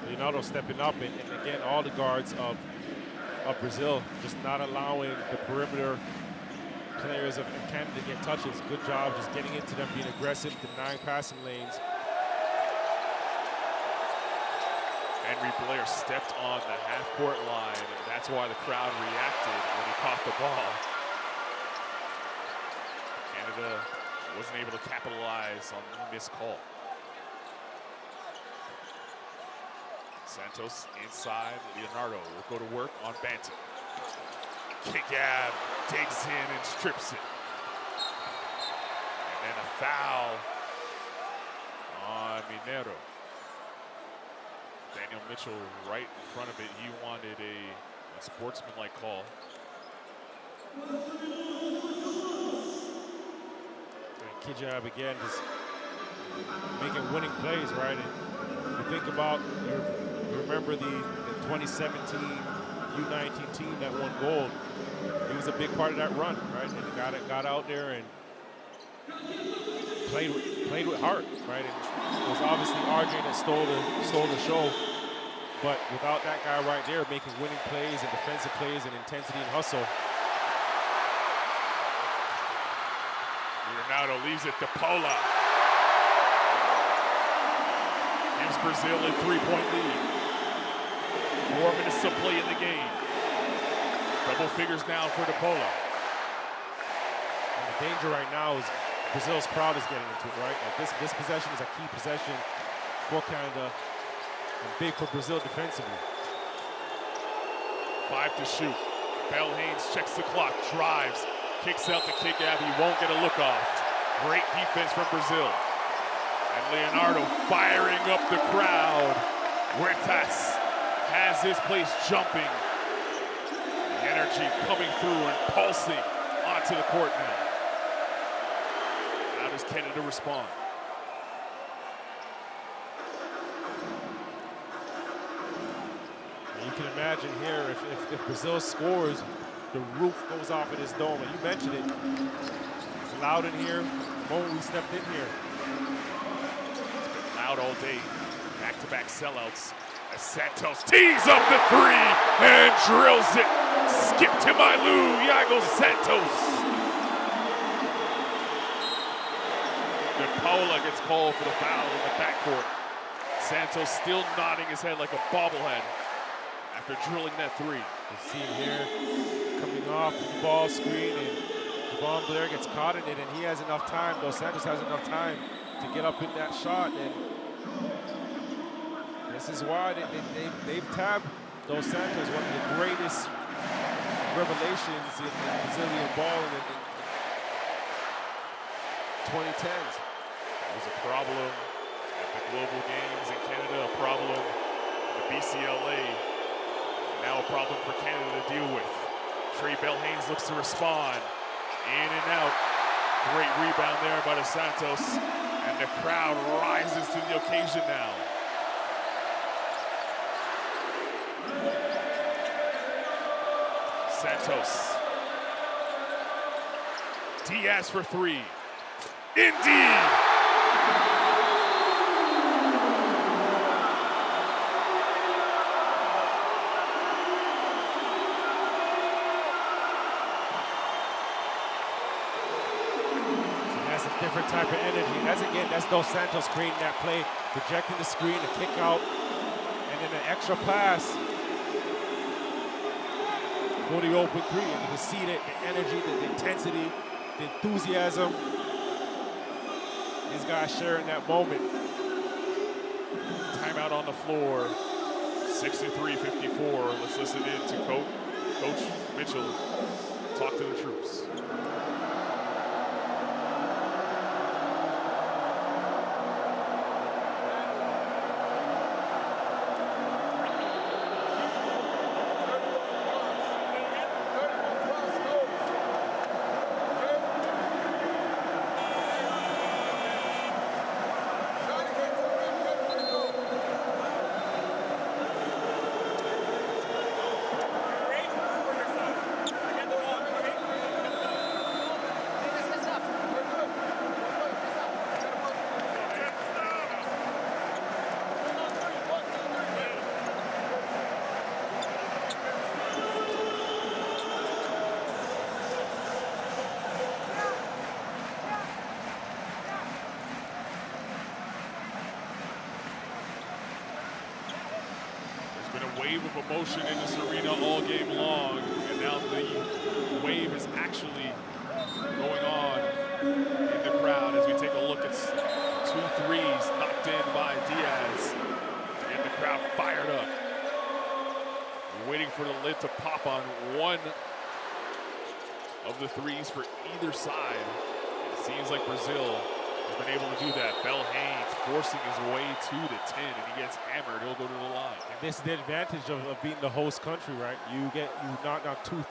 Leonardo stepping up, and again, all the guards of Brazil just not allowing the perimeter players of Canada to get touches. Good job just getting into them, being aggressive, denying passing lanes. Henry Blair stepped on the half-court line, and that's why the crowd reacted when he caught the ball. Canada wasn't able to capitalize on this call. Santos inside. Leonardo will go to work on Banton. Kick-ab, digs in and strips it. And then a foul on Minero. Daniel Mitchell right in front of it. He wanted a sportsmanlike call. Kick-ab again, just making winning plays, right? And you think about, you remember the 2017 U19 team that won gold. He was a big part of that run, right? And he got out there and played with heart, right? And it was obviously RJ that stole the show, but without that guy right there making winning plays and defensive plays and intensity and hustle. Leonardo leaves it to Pola. Gives Brazil a 3-point lead. 4 minutes to play in the game. Double figures now for DePola. And the danger right now is Brazil's crowd is getting into it, right? Like this possession is a key possession for Canada and big for Brazil defensively. 5 to shoot. Bell Haynes checks the clock, drives, kicks out to kick-ab. He won't get a look off. Great defense from Brazil. And Leonardo firing up the crowd. Huertas has this place jumping. The energy coming through and pulsing onto the court now. How does Canada respond? And you can imagine here, if Brazil scores, the roof goes off in this dome. And you mentioned it. It's loud in here. The moment we stepped in here. It's been loud all day. Back-to-back sellouts. As Santos tees up the 3 and drills it. Skip to my Lou, Iago Santos. DePola gets called for the foul in the backcourt. Santos still nodding his head like a bobblehead after drilling that 3. You see him here coming off the ball screen, and Javon Blair gets caught in it, and he has enough time, though Santos has enough time to get up in that shot. And this is why they've tabbed Dos Santos, one of the greatest revelations in Brazilian ball in the 2010s. It was a problem at the Global Games in Canada, a problem in the BCLA, and now a problem for Canada to deal with. Trey Bell-Haynes looks to respond. In and out. Great rebound there by Dos Santos, and the crowd rises to the occasion now. Santos. Diaz for 3. Indeed! That's a different type of energy. That's Dos Santos creating that play, projecting the screen, a kick out, and then an extra pass for the open 3. And you can see the energy, the intensity, the enthusiasm. These guys sharing that moment. Timeout on the floor. 63-54. Let's listen in to Coach Mitchell talk to the troops. wave of emotion in this arena all game long, and now the wave is actually going on in the crowd as we take a look at 2 threes knocked in by Diaz, and the crowd fired up. We're waiting for the lid to pop on one of the threes for either side. It seems like Brazil has been able to do that. Bell Haynes forcing his way to the 10, and he gets hammered. He'll go to the line. And this is the advantage of being the host country, right? You knock down two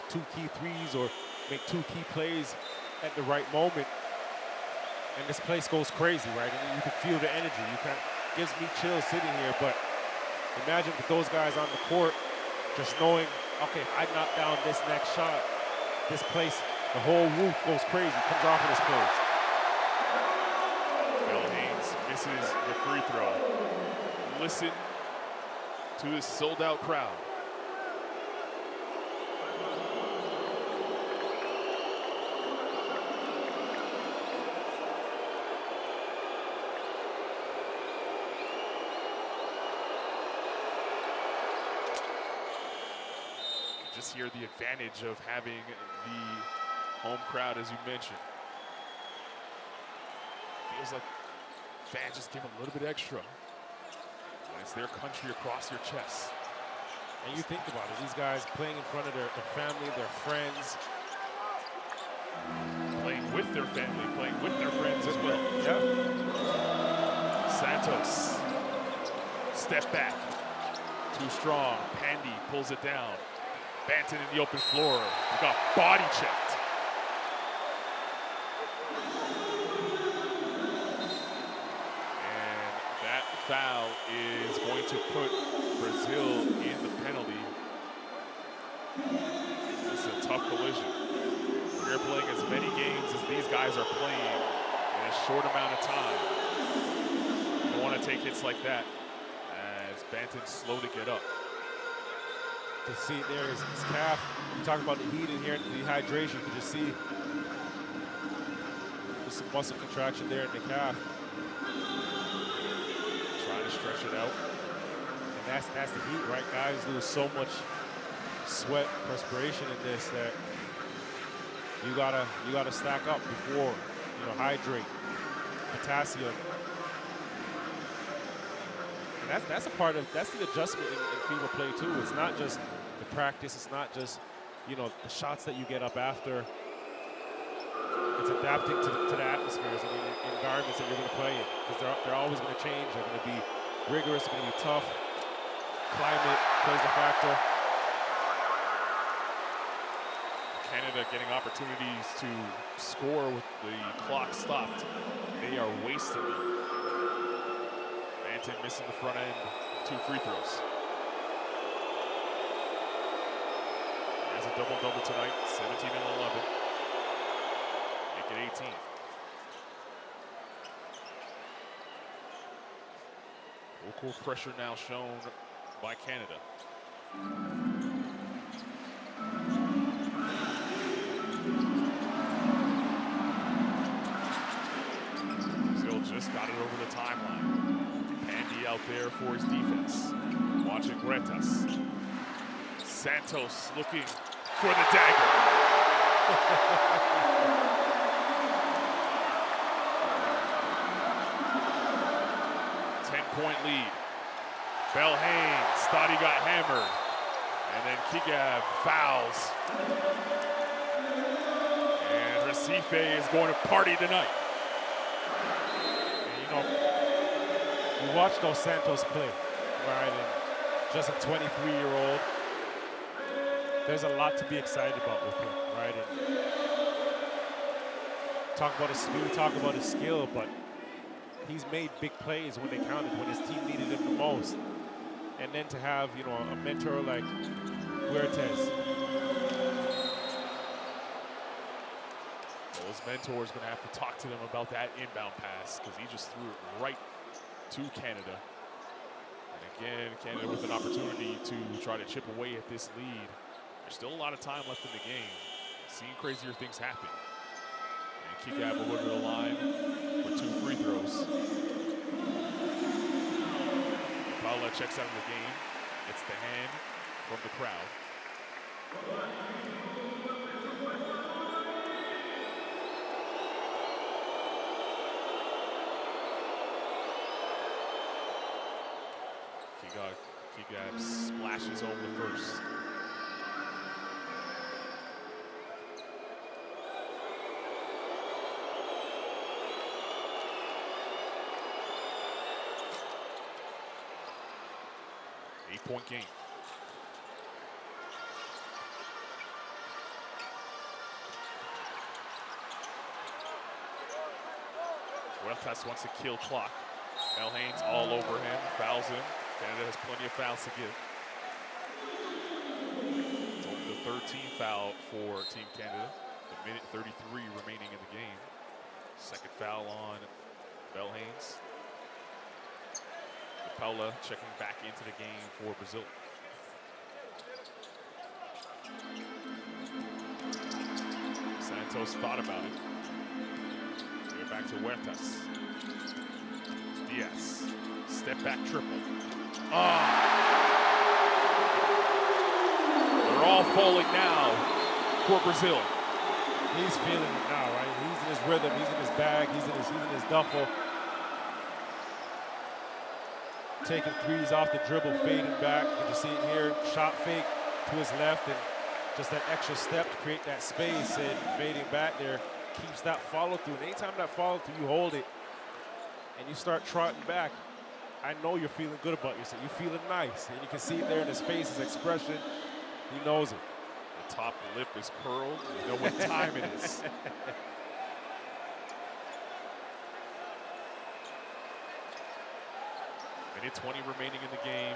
key threes or make 2 key plays at the right moment, and this place goes crazy, right? And you can feel the energy. Gives me chills sitting here, but imagine with those guys on the court, just knowing, okay, if I knock down this next shot, this place, the whole roof goes crazy, comes off of this place. Bell Haynes misses the free throw. Listen to this sold-out crowd. Just hear the advantage of having the home crowd, as you mentioned. Feels like fans just give a little bit extra when it's their country across your chest. And you think about it, these guys playing in front of their family, their friends. Playing with their family, playing with their friends as well. Yeah. Santos, step back, too strong. Pandy pulls it down. Banton in the open floor. He got body checked. And that foul is going to put Brazil in the penalty. This is a tough collision. We're playing as many games as these guys are playing in a short amount of time. You don't want to take hits like that as Banton's slow to get up. You can see there his calf. You talk about the heat in here, the dehydration. You can just see there's some muscle contraction there in the calf. Trying to stretch it out. And that's the heat, right? Guys lose so much sweat, perspiration in this that you gotta stack up before, hydrate, potassium. And that's the adjustment in FIBA play too. It's not just the practice. It's not just the shots that you get up after. It's adapting to the atmospheres and the environments that you're going to play in, because they're always going to change. They're going to be rigorous. They're going to be tough. Climate plays a factor. Canada getting opportunities to score with the clock stopped. They are wasting it. Banton missing the front end of 2 free throws. Has a double-double tonight, 17 and 11. Make it 18. Full court pressure now shown by Canada. Just got it over the timeline. Pandy out there for his defense. Watching Gretas. Santos looking for the dagger. 10-point lead. Bell Haynes thought he got hammered. And then Kigab fouls. And Recife is going to party tonight. You watch those Santos play, right? And just a 23-year-old. There's a lot to be excited about with him, right? And talk about his speed, talk about his skill, but he's made big plays when they counted, when his team needed him the most. And then to have, a mentor like Huertas. Well, his mentor is going to have to talk to them about that inbound pass, because he just threw it right to Canada. And again, Canada with an opportunity to try to chip away at this lead. There's still a lot of time left in the game. Seeing crazier things happen. And Kigab will go to the line for 2 free throws. Paula checks out of the game. It's the hand from the crowd. Kigab splashes home the first. Eight-point game. Huertas wants to kill clock. Haynes all over him, fouls him. Canada has plenty of fouls to give. It's only the 13th foul for Team Canada. A minute 33 remaining in the game. Second foul on Haynes. Paula checking back into the game for Brazil. Santos thought about it. They're back to Huertas. Diaz, step back triple. They're all falling now for Brazil. He's feeling it now, right? He's in his rhythm, he's in his bag, he's in his duffel. Taking threes off the dribble, fading back. You can see it here, shot fake to his left, and just that extra step to create that space, and fading back there keeps that follow through. And anytime that follow through, you hold it and you start trotting back, I know you're feeling good about yourself. You're feeling nice, and you can see it there in his face, his expression. He knows it. The top lip is curled. You know what time it is. Minute 20 remaining in the game.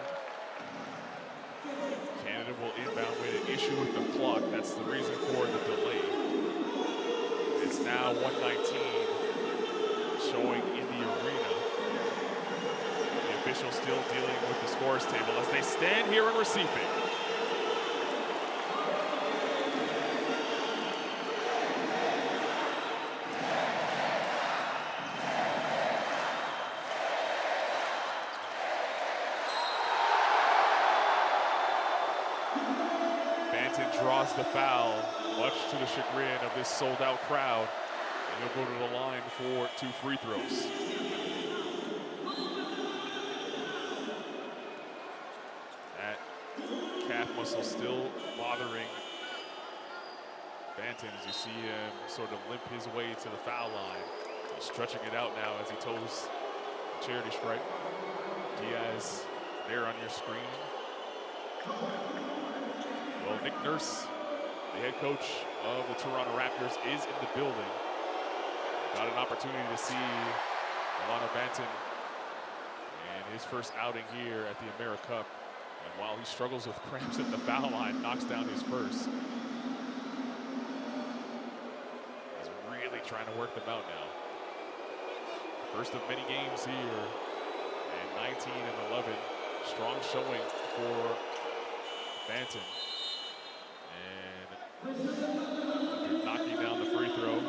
Canada will inbound with an issue with the clock. That's the reason for the delay. It's now 1:19 showing in the arena. The official still dealing with the scores table as they stand here and receive it. Draws the foul, much to the chagrin of this sold-out crowd. And he'll go to the line for 2 free throws. That calf muscle still bothering Banton as you see him sort of limp his way to the foul line. He's stretching it out now as he toes the charity stripe. Diaz there on your screen. Well, Nick Nurse, the head coach of the Toronto Raptors, is in the building. Got an opportunity to see Delano Banton in his first outing here at the AmeriCup. And while he struggles with cramps at the foul line, knocks down his first. He's really trying to work them out now. First of many games here, and 19 and 11. Strong showing for Banton. And knocking down the free throw,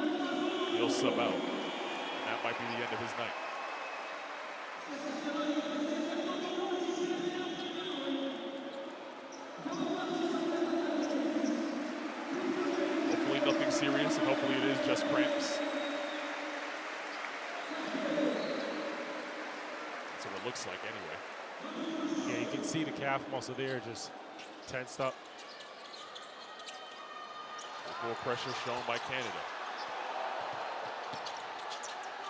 he'll sub out. And that might be the end of his night. Hopefully nothing serious, and hopefully it is just cramps. That's what it looks like anyway. Yeah, you can see the calf muscle there just tensed up. Full pressure shown by Canada.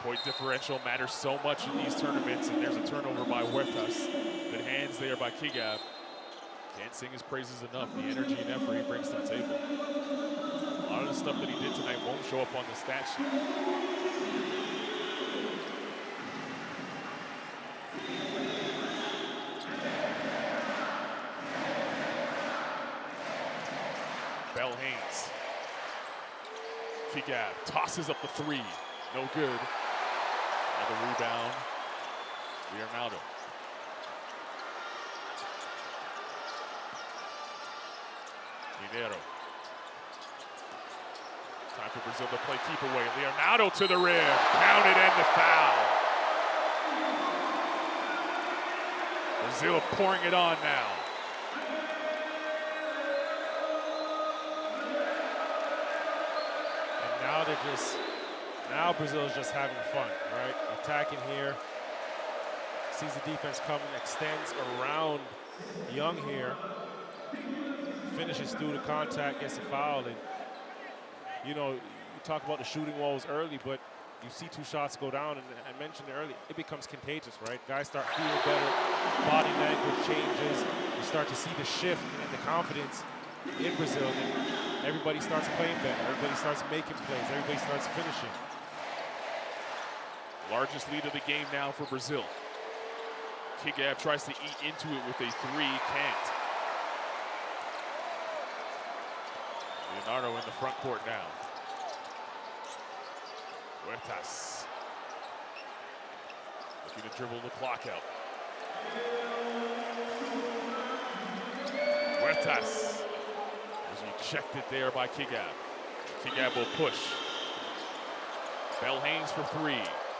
Point differential matters so much in these tournaments, and there's a turnover by Huertas. Good hands there by Kigab. Can't sing his praises enough. The energy and effort he brings to the table. A lot of the stuff that he did tonight won't show up on the stat sheet. Haynes. Kigab tosses up the 3. No good. Another rebound. Leonardo. Minero. Time for Brazil to play keep away. Leonardo to the rim. Counted and the foul. Brazil pouring it on now. Brazil's just having fun, right? Attacking here. Sees the defense coming, extends around Young here. Finishes through the contact, gets a foul. And, you know, you talk about the shooting woes early, but you see 2 shots go down, and I mentioned it earlier, it becomes contagious, right? Guys start feeling better, body language changes. You start to see the shift and the confidence in Brazil. And everybody starts playing better. Everybody starts making plays. Everybody starts finishing. Largest lead of the game now for Brazil. Kigab tries to eat into it with a 3, can't. Leonardo in the front court now. Huertas looking to dribble the clock out. Huertas was rejected there by Kigab. Kigab will push. Bell Haynes for 3.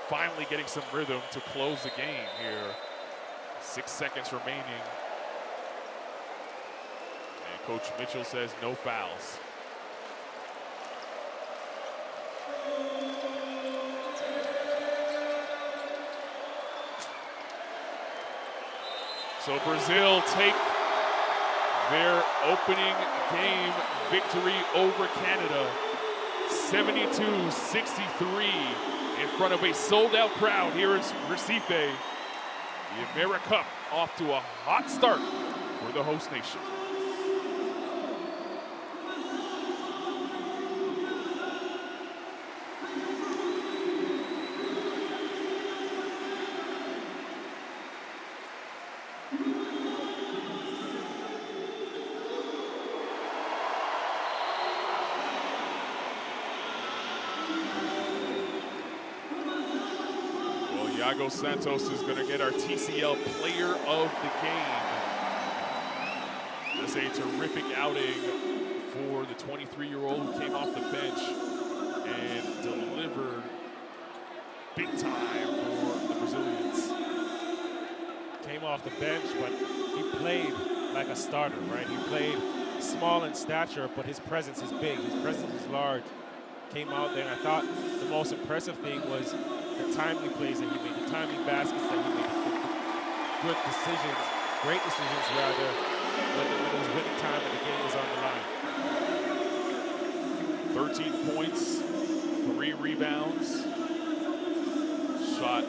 Finally getting some rhythm to close the game here. 6 seconds remaining. And Coach Mitchell says no fouls. So Brazil take their opening game victory over Canada, 72-63, in front of a sold-out crowd here in Recife. The AmeriCup off to a hot start for the host nation. Thiago Santos is going to get our TCL Player of the Game. That's a terrific outing for the 23-year-old who came off the bench and delivered big time for the Brazilians. Came off the bench, but he played like a starter, right? He played small in stature, but his presence is big. His presence is large. Came out there, and I thought the most impressive thing was the timely plays that he made, the timely baskets that he made, good decisions, great decisions rather, when it was winning time and the game was on the line. 13 points, 3 rebounds, shot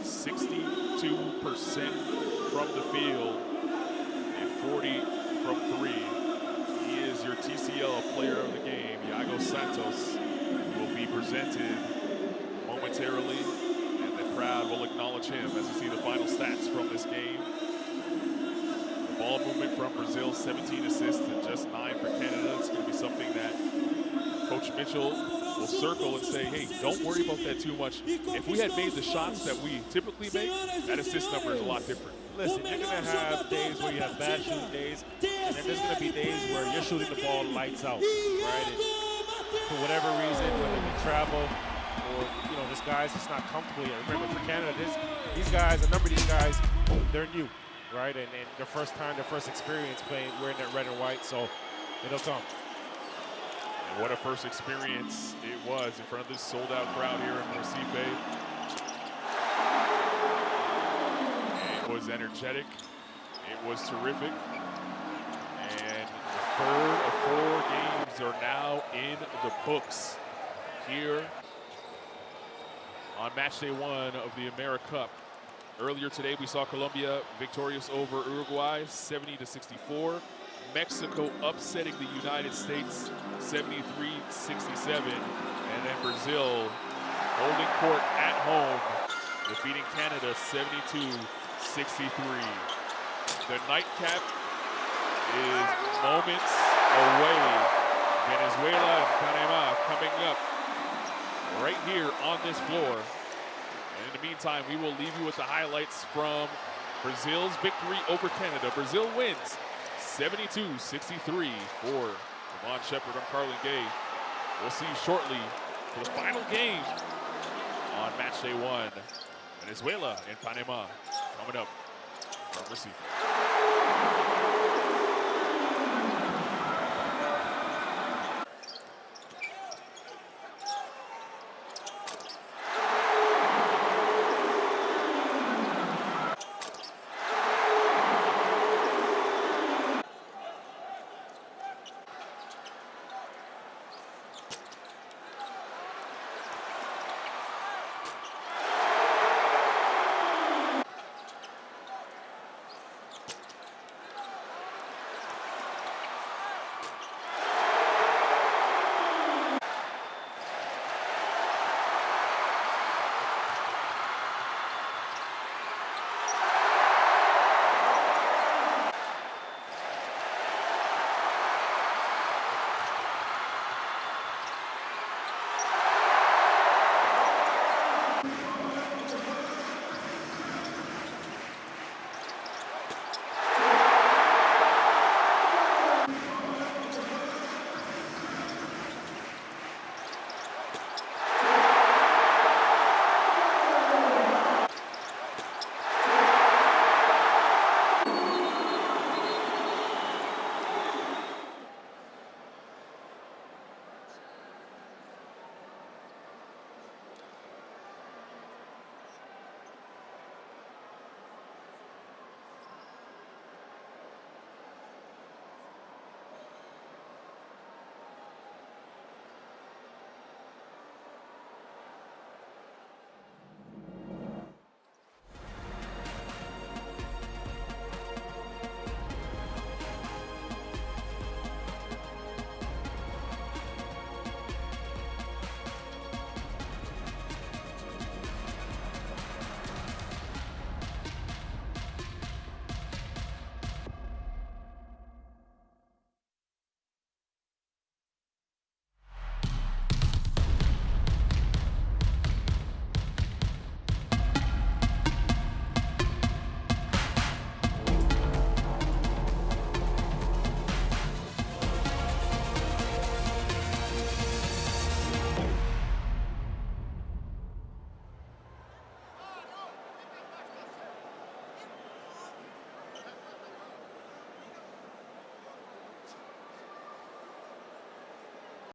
62% from the field and 40 from 3. He is your TCL Player of the Game. Thiago Santos will be presented momentarily, and the crowd will acknowledge him as you see the final stats from this game. The ball movement from Brazil, 17 assists and just 9 for Canada. It's going to be something that Coach Mitchell will circle and say, hey, don't worry about that too much. If we had made the shots that we typically make, that assist number is a lot different. Listen, you're going to have days where you have bad shooting days, and then there's going to be days where you're shooting the ball lights out, right? And for whatever reason, whether it be travel or, you know, this guy's just not comfortable yet. Remember, for Canada, these guys, a number of these guys, they're new, right? And their first time, their first experience playing, wearing that red and white, so it'll come. And what a first experience it was in front of this sold-out crowd here in Recife. It was energetic. It was terrific. And the third of 4 games are now in the books here on match day 1 of the AmeriCup. Earlier today, we saw Colombia victorious over Uruguay, 70-64. Mexico upsetting the United States, 73-67. And then Brazil holding court at home, defeating Canada 72-63. The nightcap is moments away. Venezuela and Panama coming up right here on this floor. And in the meantime, we will leave you with the highlights from Brazil's victory over Canada. Brazil wins 72-63 for Devon Shepard. I'm Carlin Gay. We'll see you shortly for the final game on match day 1. Venezuela and Panama coming up from Recife.